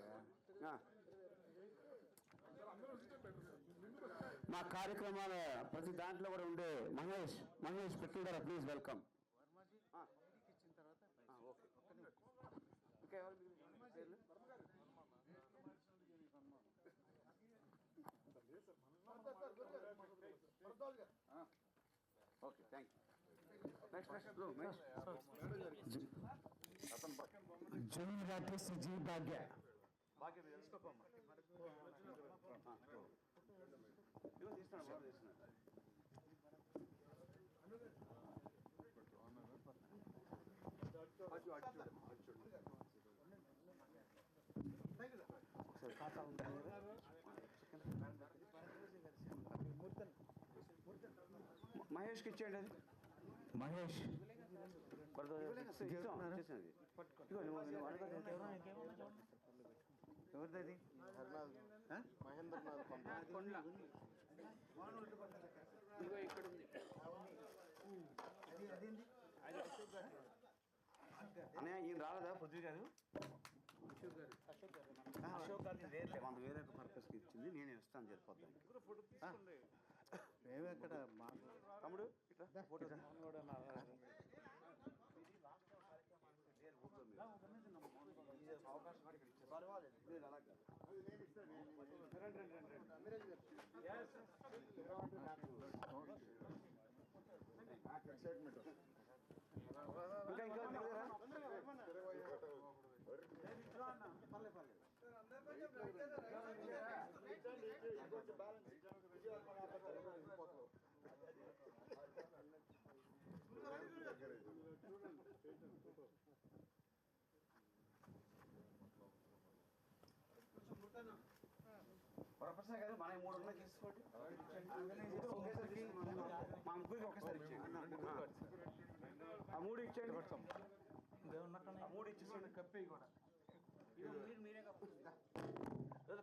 మా కార్యక్రమాల ప్రతి దాంట్లో కూడా ఉండే మహేష్ పెట్టుకుంటారా? Please welcome. Okay, thank you. Junior artist G Bhagya. Mahesh మహేష్కి ఇచ్చేయండి అది. మహేష్ ఎవరిది మహేంద్రనాథ్ కొండ ఇక్కడ ఉంది అన్నయ్య ఈయన రాలేదా పృథ్వీ గారు అశోక్ గారు వేరే మన వేరే పర్పస్కి ఇచ్చింది నేను ఇస్తాను సరిపోద్దాం మేమెక్కడ మా తమ్ముడు ఇట్లా ఫోటో అవకాశం ఇంకా ఇంకా వరప్రసాద్ గారు మన 3 ఉన్నాయి తీసుకోండి మా ముగ్గురికి ఒకసారి ఇచ్చేయండి ఆ 3 ఇచ్చేయండి ఆ 3 ఇచ్చేసుకోండి కప్పే కూడా మీరే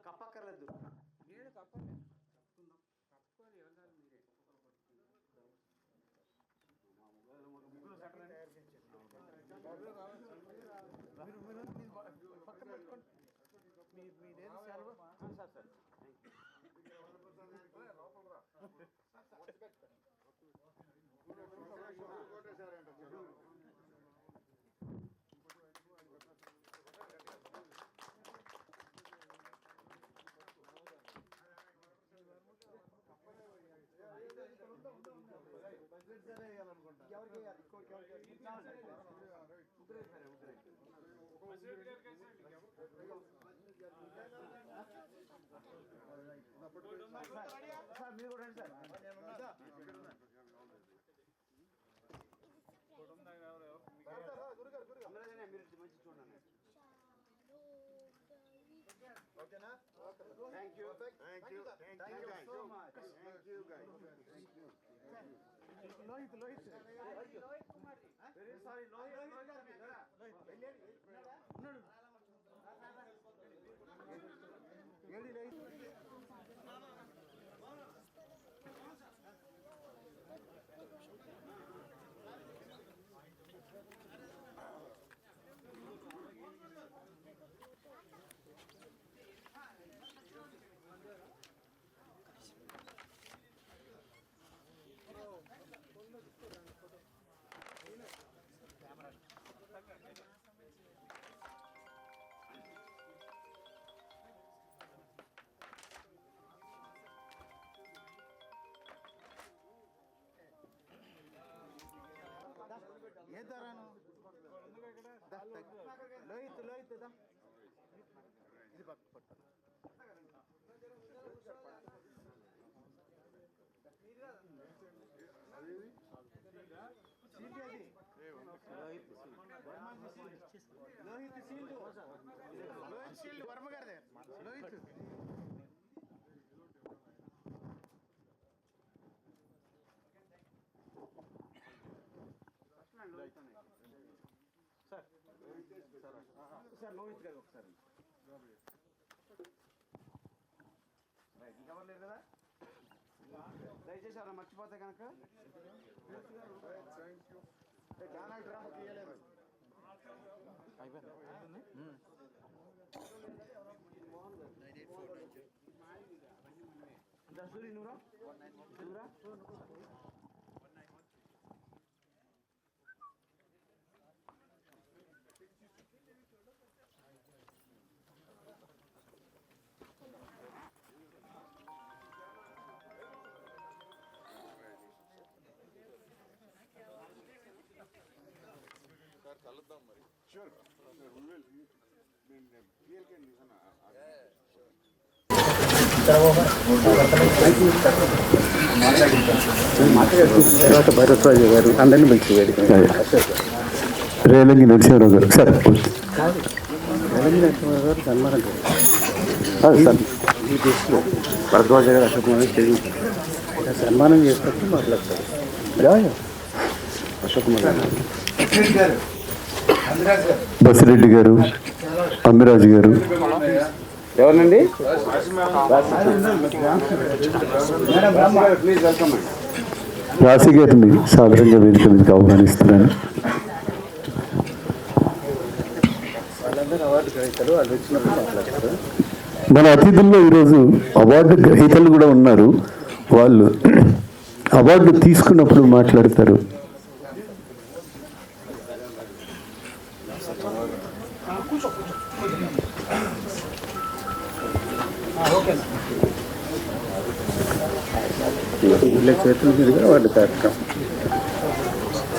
కప్పక్కర్లేదు నేను కప్పలేదు కప్పుకోవాలి ఎవరు మీరే ముగ్గురు సెటర్ పక్కన పెట్టుకోండి మీరేది సెలవు సార్ సార్ సార్ మీరు కూడా రండి సార్ మీరు మంచి చూడండి ఓకేనా thank you thank you thank you so much thank you guys thank you Lohit Lohit Lohit Kumar very sorry Lohit ఉన్నాడు ఏడి లోహిత్ ఏ తరాను లోహిత్ లోహిత్ ఇది పట్టు లోహిత్ సీల్డ్ లోహిత్ సీల్డ్ వర్మ గారిదే లోహిత్ సార్ సార్ లోహిత్ గారు ఒకసారి ఎవరు లేరు కదా దయచేసి అలా మర్చిపోతే కనుక సూరి నువ్వురా కలుద్దాం మరి షూర్ తర్వాత భరద్వాజ గారు అందరినీ పిలిచి రేలంగి నరసింహరావు గారు సార్ రేలంగి నరసింహరావు గారు సన్మానం సార్ భరద్వాజ గారు అశోక్ కుమార్ సన్మానం చేసినప్పుడు మాట్లాడతారు. బసిరెడ్డి గారు, అమ్మిరాజు గారు, ఎవరినండి రాశి గారిని సాధారణంగా వేదిక మీదకి ఆహ్వానిస్తున్నాను. మన అతిథుల్లో ఈరోజు అవార్డు గ్రహీతలు కూడా ఉన్నారు. వాళ్ళు అవార్డు తీసుకున్నప్పుడు మాట్లాడతారు.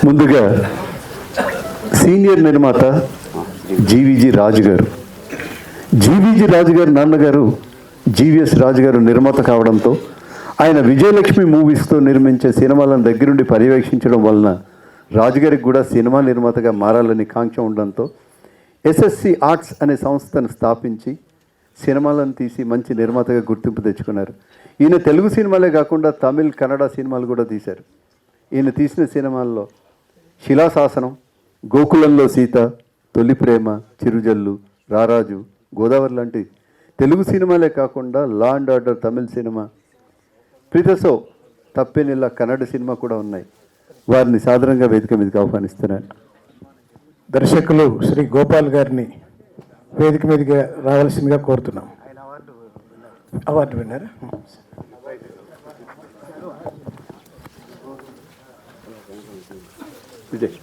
ముందుగా సీనియర్ నిర్మాత జీవీజీ రాజు గారు. జీవీజీ రాజు గారు నాన్నగారు జీవీఎస్ రాజు గారు నిర్మాత కావడంతో ఆయన విజయలక్ష్మి మూవీస్తో నిర్మించే సినిమాలను దగ్గరుండి పర్యవేక్షించడం వలన రాజుగారికి కూడా సినిమా నిర్మాతగా మారాలని కాంక్ష ఉండడంతో ఎస్ఎస్సి ఆర్ట్స్ అనే సంస్థను స్థాపించి సినిమాలను తీసి మంచి నిర్మాతగా గుర్తింపు తెచ్చుకున్నారు. ఈయన తెలుగు సినిమాలే కాకుండా తమిళ్, కన్నడ సినిమాలు కూడా తీశారు. ఈయన తీసిన సినిమాల్లో శిలాశాసనం, గోకులంలో సీత, తొలి ప్రేమ, చిరుజల్లు, రారాజు, గోదావరి లాంటి తెలుగు సినిమాలే కాకుండా లా అండ్ ఆర్డర్ తమిళ్ సినిమా, ప్రితసో తప్పెనిలా కన్నడ సినిమా కూడా ఉన్నాయి. వారిని సాధారణంగా వేదిక మీదకి ఆహ్వానిస్తున్నాను. దర్శకులు శ్రీ గోపాల్ గారిని వేదిక మీదకి రావాల్సిందిగా కోరుతున్నాం. అవార్డు విన్నారా? విజయ్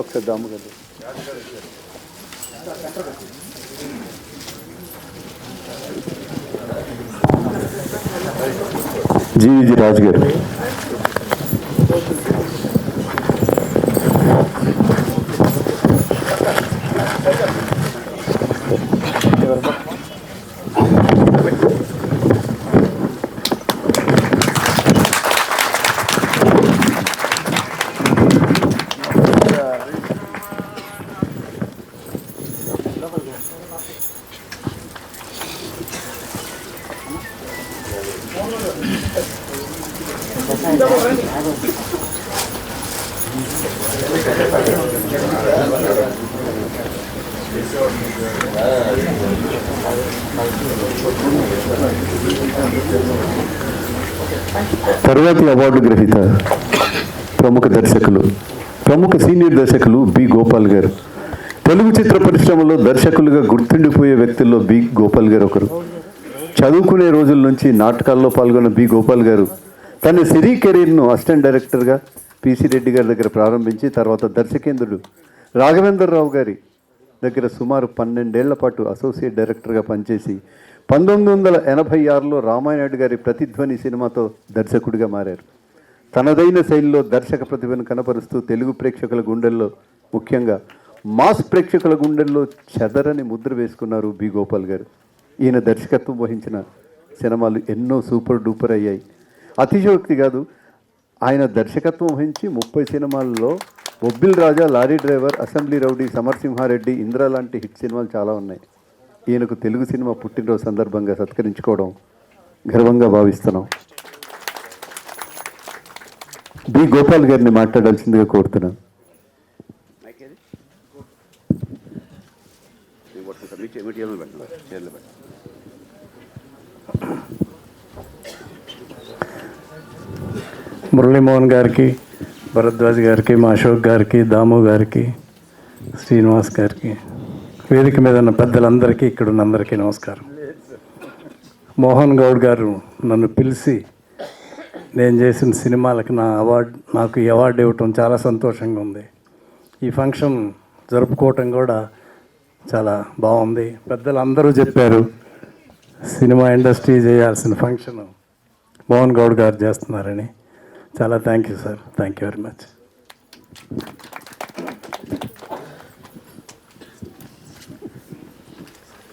ఒకసారి దాము గారు. జీవీజీ రాజు గారు. తరువాతి అవార్డు గ్రహీత ప్రముఖ సీనియర్ దర్శకులు బి గోపాల్ గారు. తెలుగు చిత్ర పరిశ్రమలో దర్శకులుగా గుర్తుండిపోయే వ్యక్తుల్లో బి గోపాల్ గారు ఒకరు. చదువుకునే రోజుల నుంచి నాటకాల్లో పాల్గొన్న బి గోపాల్ గారు తన సినీ కెరీర్ను అసిస్టెంట్ డైరెక్టర్గా పిసి రెడ్డి గారి దగ్గర ప్రారంభించి తర్వాత దర్శకేంద్రుడు రాఘవేంద్రరావు గారి దగ్గర సుమారు 12 ఏళ్ల పాటు అసోసియేట్ డైరెక్టర్గా పనిచేసి 1986లో రామానాయుడు గారి ప్రతిధ్వని సినిమాతో దర్శకుడిగా మారారు. తనదైన శైలిలో దర్శక ప్రతిభను కనపరుస్తూ తెలుగు ప్రేక్షకుల గుండెల్లో, ముఖ్యంగా మాస్ ప్రేక్షకుల గుండెల్లో చెదరని ముద్ర వేసుకున్నారు బి గోపాల్ గారు. ఈయన దర్శకత్వం వహించిన సినిమాలు ఎన్నో సూపర్ డూపర్ అయ్యాయి. అతిశయోక్తి కాదు, ఆయన దర్శకత్వం వహించి 30 సినిమాల్లో Bobbili Raja, lorry driver, assembly rowdy, Samarasimha Reddy, Indra లాంటి హిట్ సినిమాలు చాలా ఉన్నాయి. ఈయనకు తెలుగు సినిమా పుట్టినరోజు సందర్భంగా సత్కరించుకోవడం గర్వంగా భావిస్తున్నాం. బి గోపాల్ గారిని మాట్లాడాల్సిందిగా కోరుతున్నాను. మురళీమోహన్ గారికి, భరద్వాజ్ గారికి, మా అశోక్ గారికి, దాము గారికి, శ్రీనివాస్ గారికి, వేదిక మీద ఉన్న పెద్దలందరికీ, ఇక్కడ ఉన్న అందరికీ నమస్కారం. మోహన్ గౌడ్ గారు నన్ను పిలిచి నేను చేసిన సినిమాలకు నాకు ఈ అవార్డు ఇవ్వటం చాలా సంతోషంగా ఉంది. ఈ ఫంక్షన్ జరుపుకోవటం కూడా చాలా బాగుంది. పెద్దలు అందరూ చెప్పారు సినిమా ఇండస్ట్రీ చేయాల్సిన ఫంక్షన్ మోహన్ గౌడ్ గారు చేస్తున్నారని. చాలా thank you sir, thank you very much.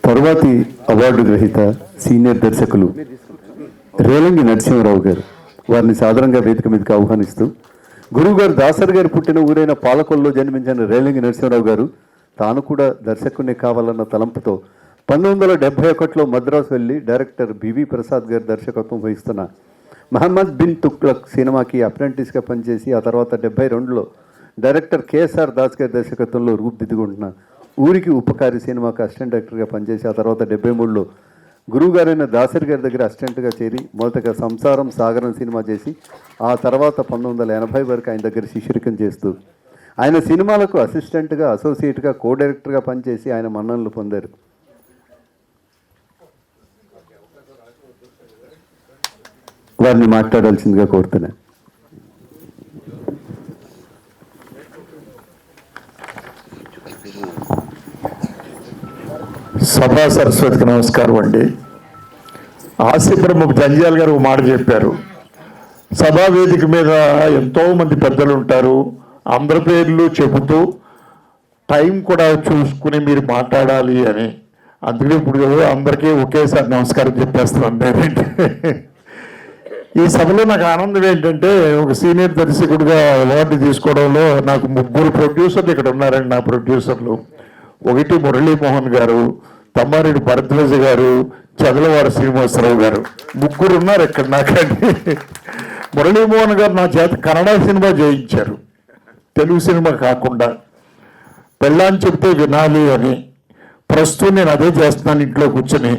తరువాతి అవార్డు గ్రహీత సీనియర్ దర్శకులు రేలంగి నరసింహరావు గారు. వారిని సాధారణంగా వేదిక మీదకి ఆహ్వానిస్తూ, గురువు గారు దాసరి గారు పుట్టిన ఊరైన పాలకొల్లో జన్మించిన రేలంగి నరసింహరావు గారు తాను కూడా దర్శకుడిని కావాలన్న తలంపుతో 1971లో మద్రాసు వెళ్ళి డైరెక్టర్ బివి ప్రసాద్ గారు దర్శకత్వం వహిస్తున్న మహమ్మద్ బిన్ తుగ్లక్ సినిమాకి అప్రెంటిస్గా పనిచేసి ఆ తర్వాత 72లో డైరెక్టర్ కేఎస్ఆర్ దాస్ గారి దర్శకత్వంలో రూపుదిద్దుకుంటున్న ఊరికి ఉపకారి సినిమాకి అసిస్టెంట్ డైరెక్టర్గా పనిచేసి ఆ తర్వాత 73లో గురువుగారైన దాసరి గారి దగ్గర అసిస్టెంట్గా చేరి మొదటగా సంసారం సాగరం సినిమా చేసి ఆ తర్వాత 1980 వరకు ఆయన దగ్గర శిష్యరికం చేస్తూ ఆయన సినిమాలకు అసిస్టెంట్గా, అసోసియేట్గా, కో డైరెక్టర్గా పనిచేసి ఆయన మన్ననలు పొందారు. వారిని మాట్లాడాల్సిందిగా కోరుతున్నాను. సభా సరస్వతికి నమస్కారం అండి. హాస్యప్రముఖ జంజాల్ గారు ఒక మాట చెప్పారు. సభా వేదిక మీద ఎంతోమంది పెద్దలు ఉంటారు, అందరి పేర్లు చెబుతూ టైం కూడా చూసుకుని మీరు మాట్లాడాలి అని. అందుకే ఇప్పుడు అందరికీ ఒకేసారి నమస్కారం చెప్పేస్తున్నాను నేనంటే. ఈ సభలో నాకు ఆనందం ఏంటంటే, ఒక సీనియర్ దర్శకుడిగా అవార్డు తీసుకోవడంలో నాకు 3 ప్రొడ్యూసర్లు ఇక్కడ ఉన్నారండి. నా ప్రొడ్యూసర్లు ఒకటి మురళీమోహన్ గారు, తమ్మారెడ్డి భరద్వాజ గారు, చదలవాడ శ్రీనివాసరావు గారు, 3 ఉన్నారు ఇక్కడ నాకండి. మురళీమోహన్ గారు నా చేత కన్నడ సినిమా చేయించారు, తెలుగు సినిమా కాకుండా. పెళ్ళాన్ని చెప్తే వినాలి అని. ప్రస్తుతం నేను అదే చేస్తున్నాను ఇంట్లో కూర్చొని.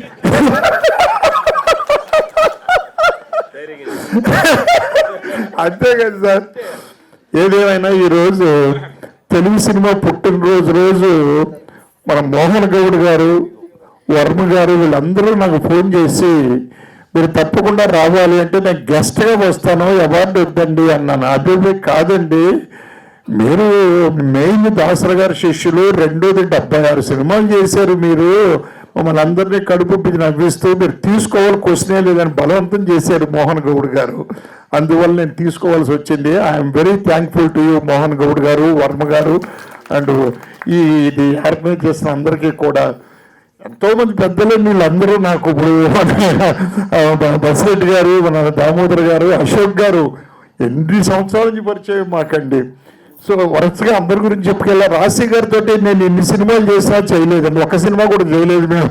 అంతే కదా సార్. ఏదేమైనా ఈరోజు తెలుగు సినిమా పుట్టినరోజు మన మోహన్ గౌడ్ గారు, వర్మ గారు వీళ్ళందరూ నాకు ఫోన్ చేసి మీరు తప్పకుండా రావాలి అంటే నేను గెస్ట్గా వస్తాను, అవార్డు వద్దండి అన్నాను. అదే కాదండి, మీరు మెయిన్ దాసరి గారి శిష్యులు, రెండోది 76 సినిమాలు చేశారు, మీరు మమ్మల్ని అందరినీ కడుపు నవ్విస్తూ మీరు తీసుకోవాలి, క్వశ్చనే లేదని బలవంతం చేశారు మోహన్ గౌడ్ గారు. అందువల్ల నేను తీసుకోవాల్సి వచ్చింది. I'm very thankful to you Mohan Goud గారు, వర్మ గారు, అండ్ ఇది ఆర్గనైజ్ చేసిన అందరికీ కూడా. ఎంతోమంది పెద్దలు వీళ్ళందరూ నాకు ఇప్పుడు బసిరెడ్డి గారు, మన దామోదర్ గారు, అశోక్ గారు ఎన్ని సంవత్సరాల నుంచి పరిచయం మాకండి. సో వరుసగా అందరి గురించి చెప్పుకెళ్ళా. రాశి గారితో నేను ఎన్ని సినిమాలు చేసినా చేయలేదండి, ఒక్క సినిమా కూడా చేయలేదు మేము.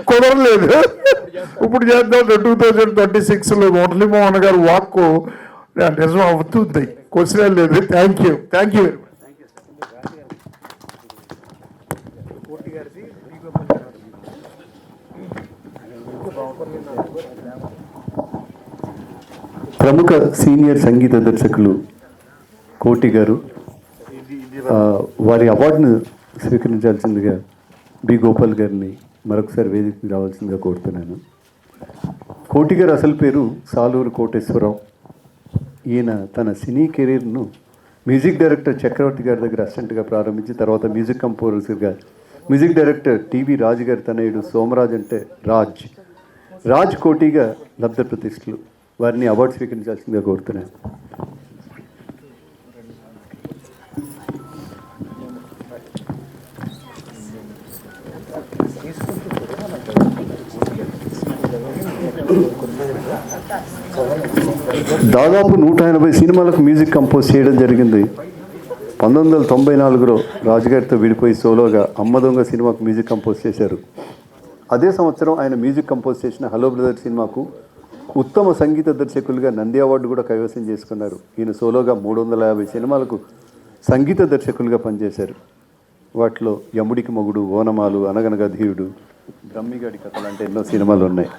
కుదరలేదు. ఇప్పుడు చేద్దాం 2026లో మురళీమోహన్ గారు వాక్కు నిజం అవుతుంది, క్వశ్చన్ లేదు. Thank you very much. ప్రముఖ సీనియర్ సంగీత దర్శకులు కోటి గారు వారి అవార్డును స్వీకరించాల్సిందిగా బి గోపాల్ గారిని మరొకసారి వేదికకి రావాల్సిందిగా కోరుతున్నాను. కోటి గారు అసలు పేరు సాలూరు కోటేశ్వరరావు. ఈయన తన సినీ కెరీర్ను మ్యూజిక్ డైరెక్టర్ చక్రవర్తి గారి దగ్గర అసిస్టెంట్గా ప్రారంభించి తర్వాత మ్యూజిక్ కంపోజర్గా మ్యూజిక్ డైరెక్టర్ టీవీ రాజు గారి తనయుడు సోమరాజ్ అంటే రాజ్ కోటిగా లబ్ధ ప్రతిష్ఠలు. వారిని అవార్డు స్వీకరించాల్సిందిగా కోరుతున్నాను. దాదాపు 180 సినిమాలకు మ్యూజిక్ కంపోజ్ చేయడం జరిగింది. 1994లో రాజుగారితో విడిపోయి సోలోగా అమ్మ దొంగ సినిమాకు మ్యూజిక్ కంపోజ్ చేశారు. అదే సంవత్సరం ఆయన మ్యూజిక్ కంపోజ్ చేసిన హలో బ్రదర్ సినిమాకు ఉత్తమ సంగీత దర్శకులుగా నంది అవార్డు కూడా కైవసం చేసుకున్నారు. ఈయన సోలోగా 350 సినిమాలకు సంగీత దర్శకులుగా పనిచేశారు. వాటిలో యముడికి మొగుడు, ఓనమాలు, అనగనగా ధీరుడు, బ్రహ్మిగాడి కథలు అంటే ఎన్నో సినిమాలు ఉన్నాయి.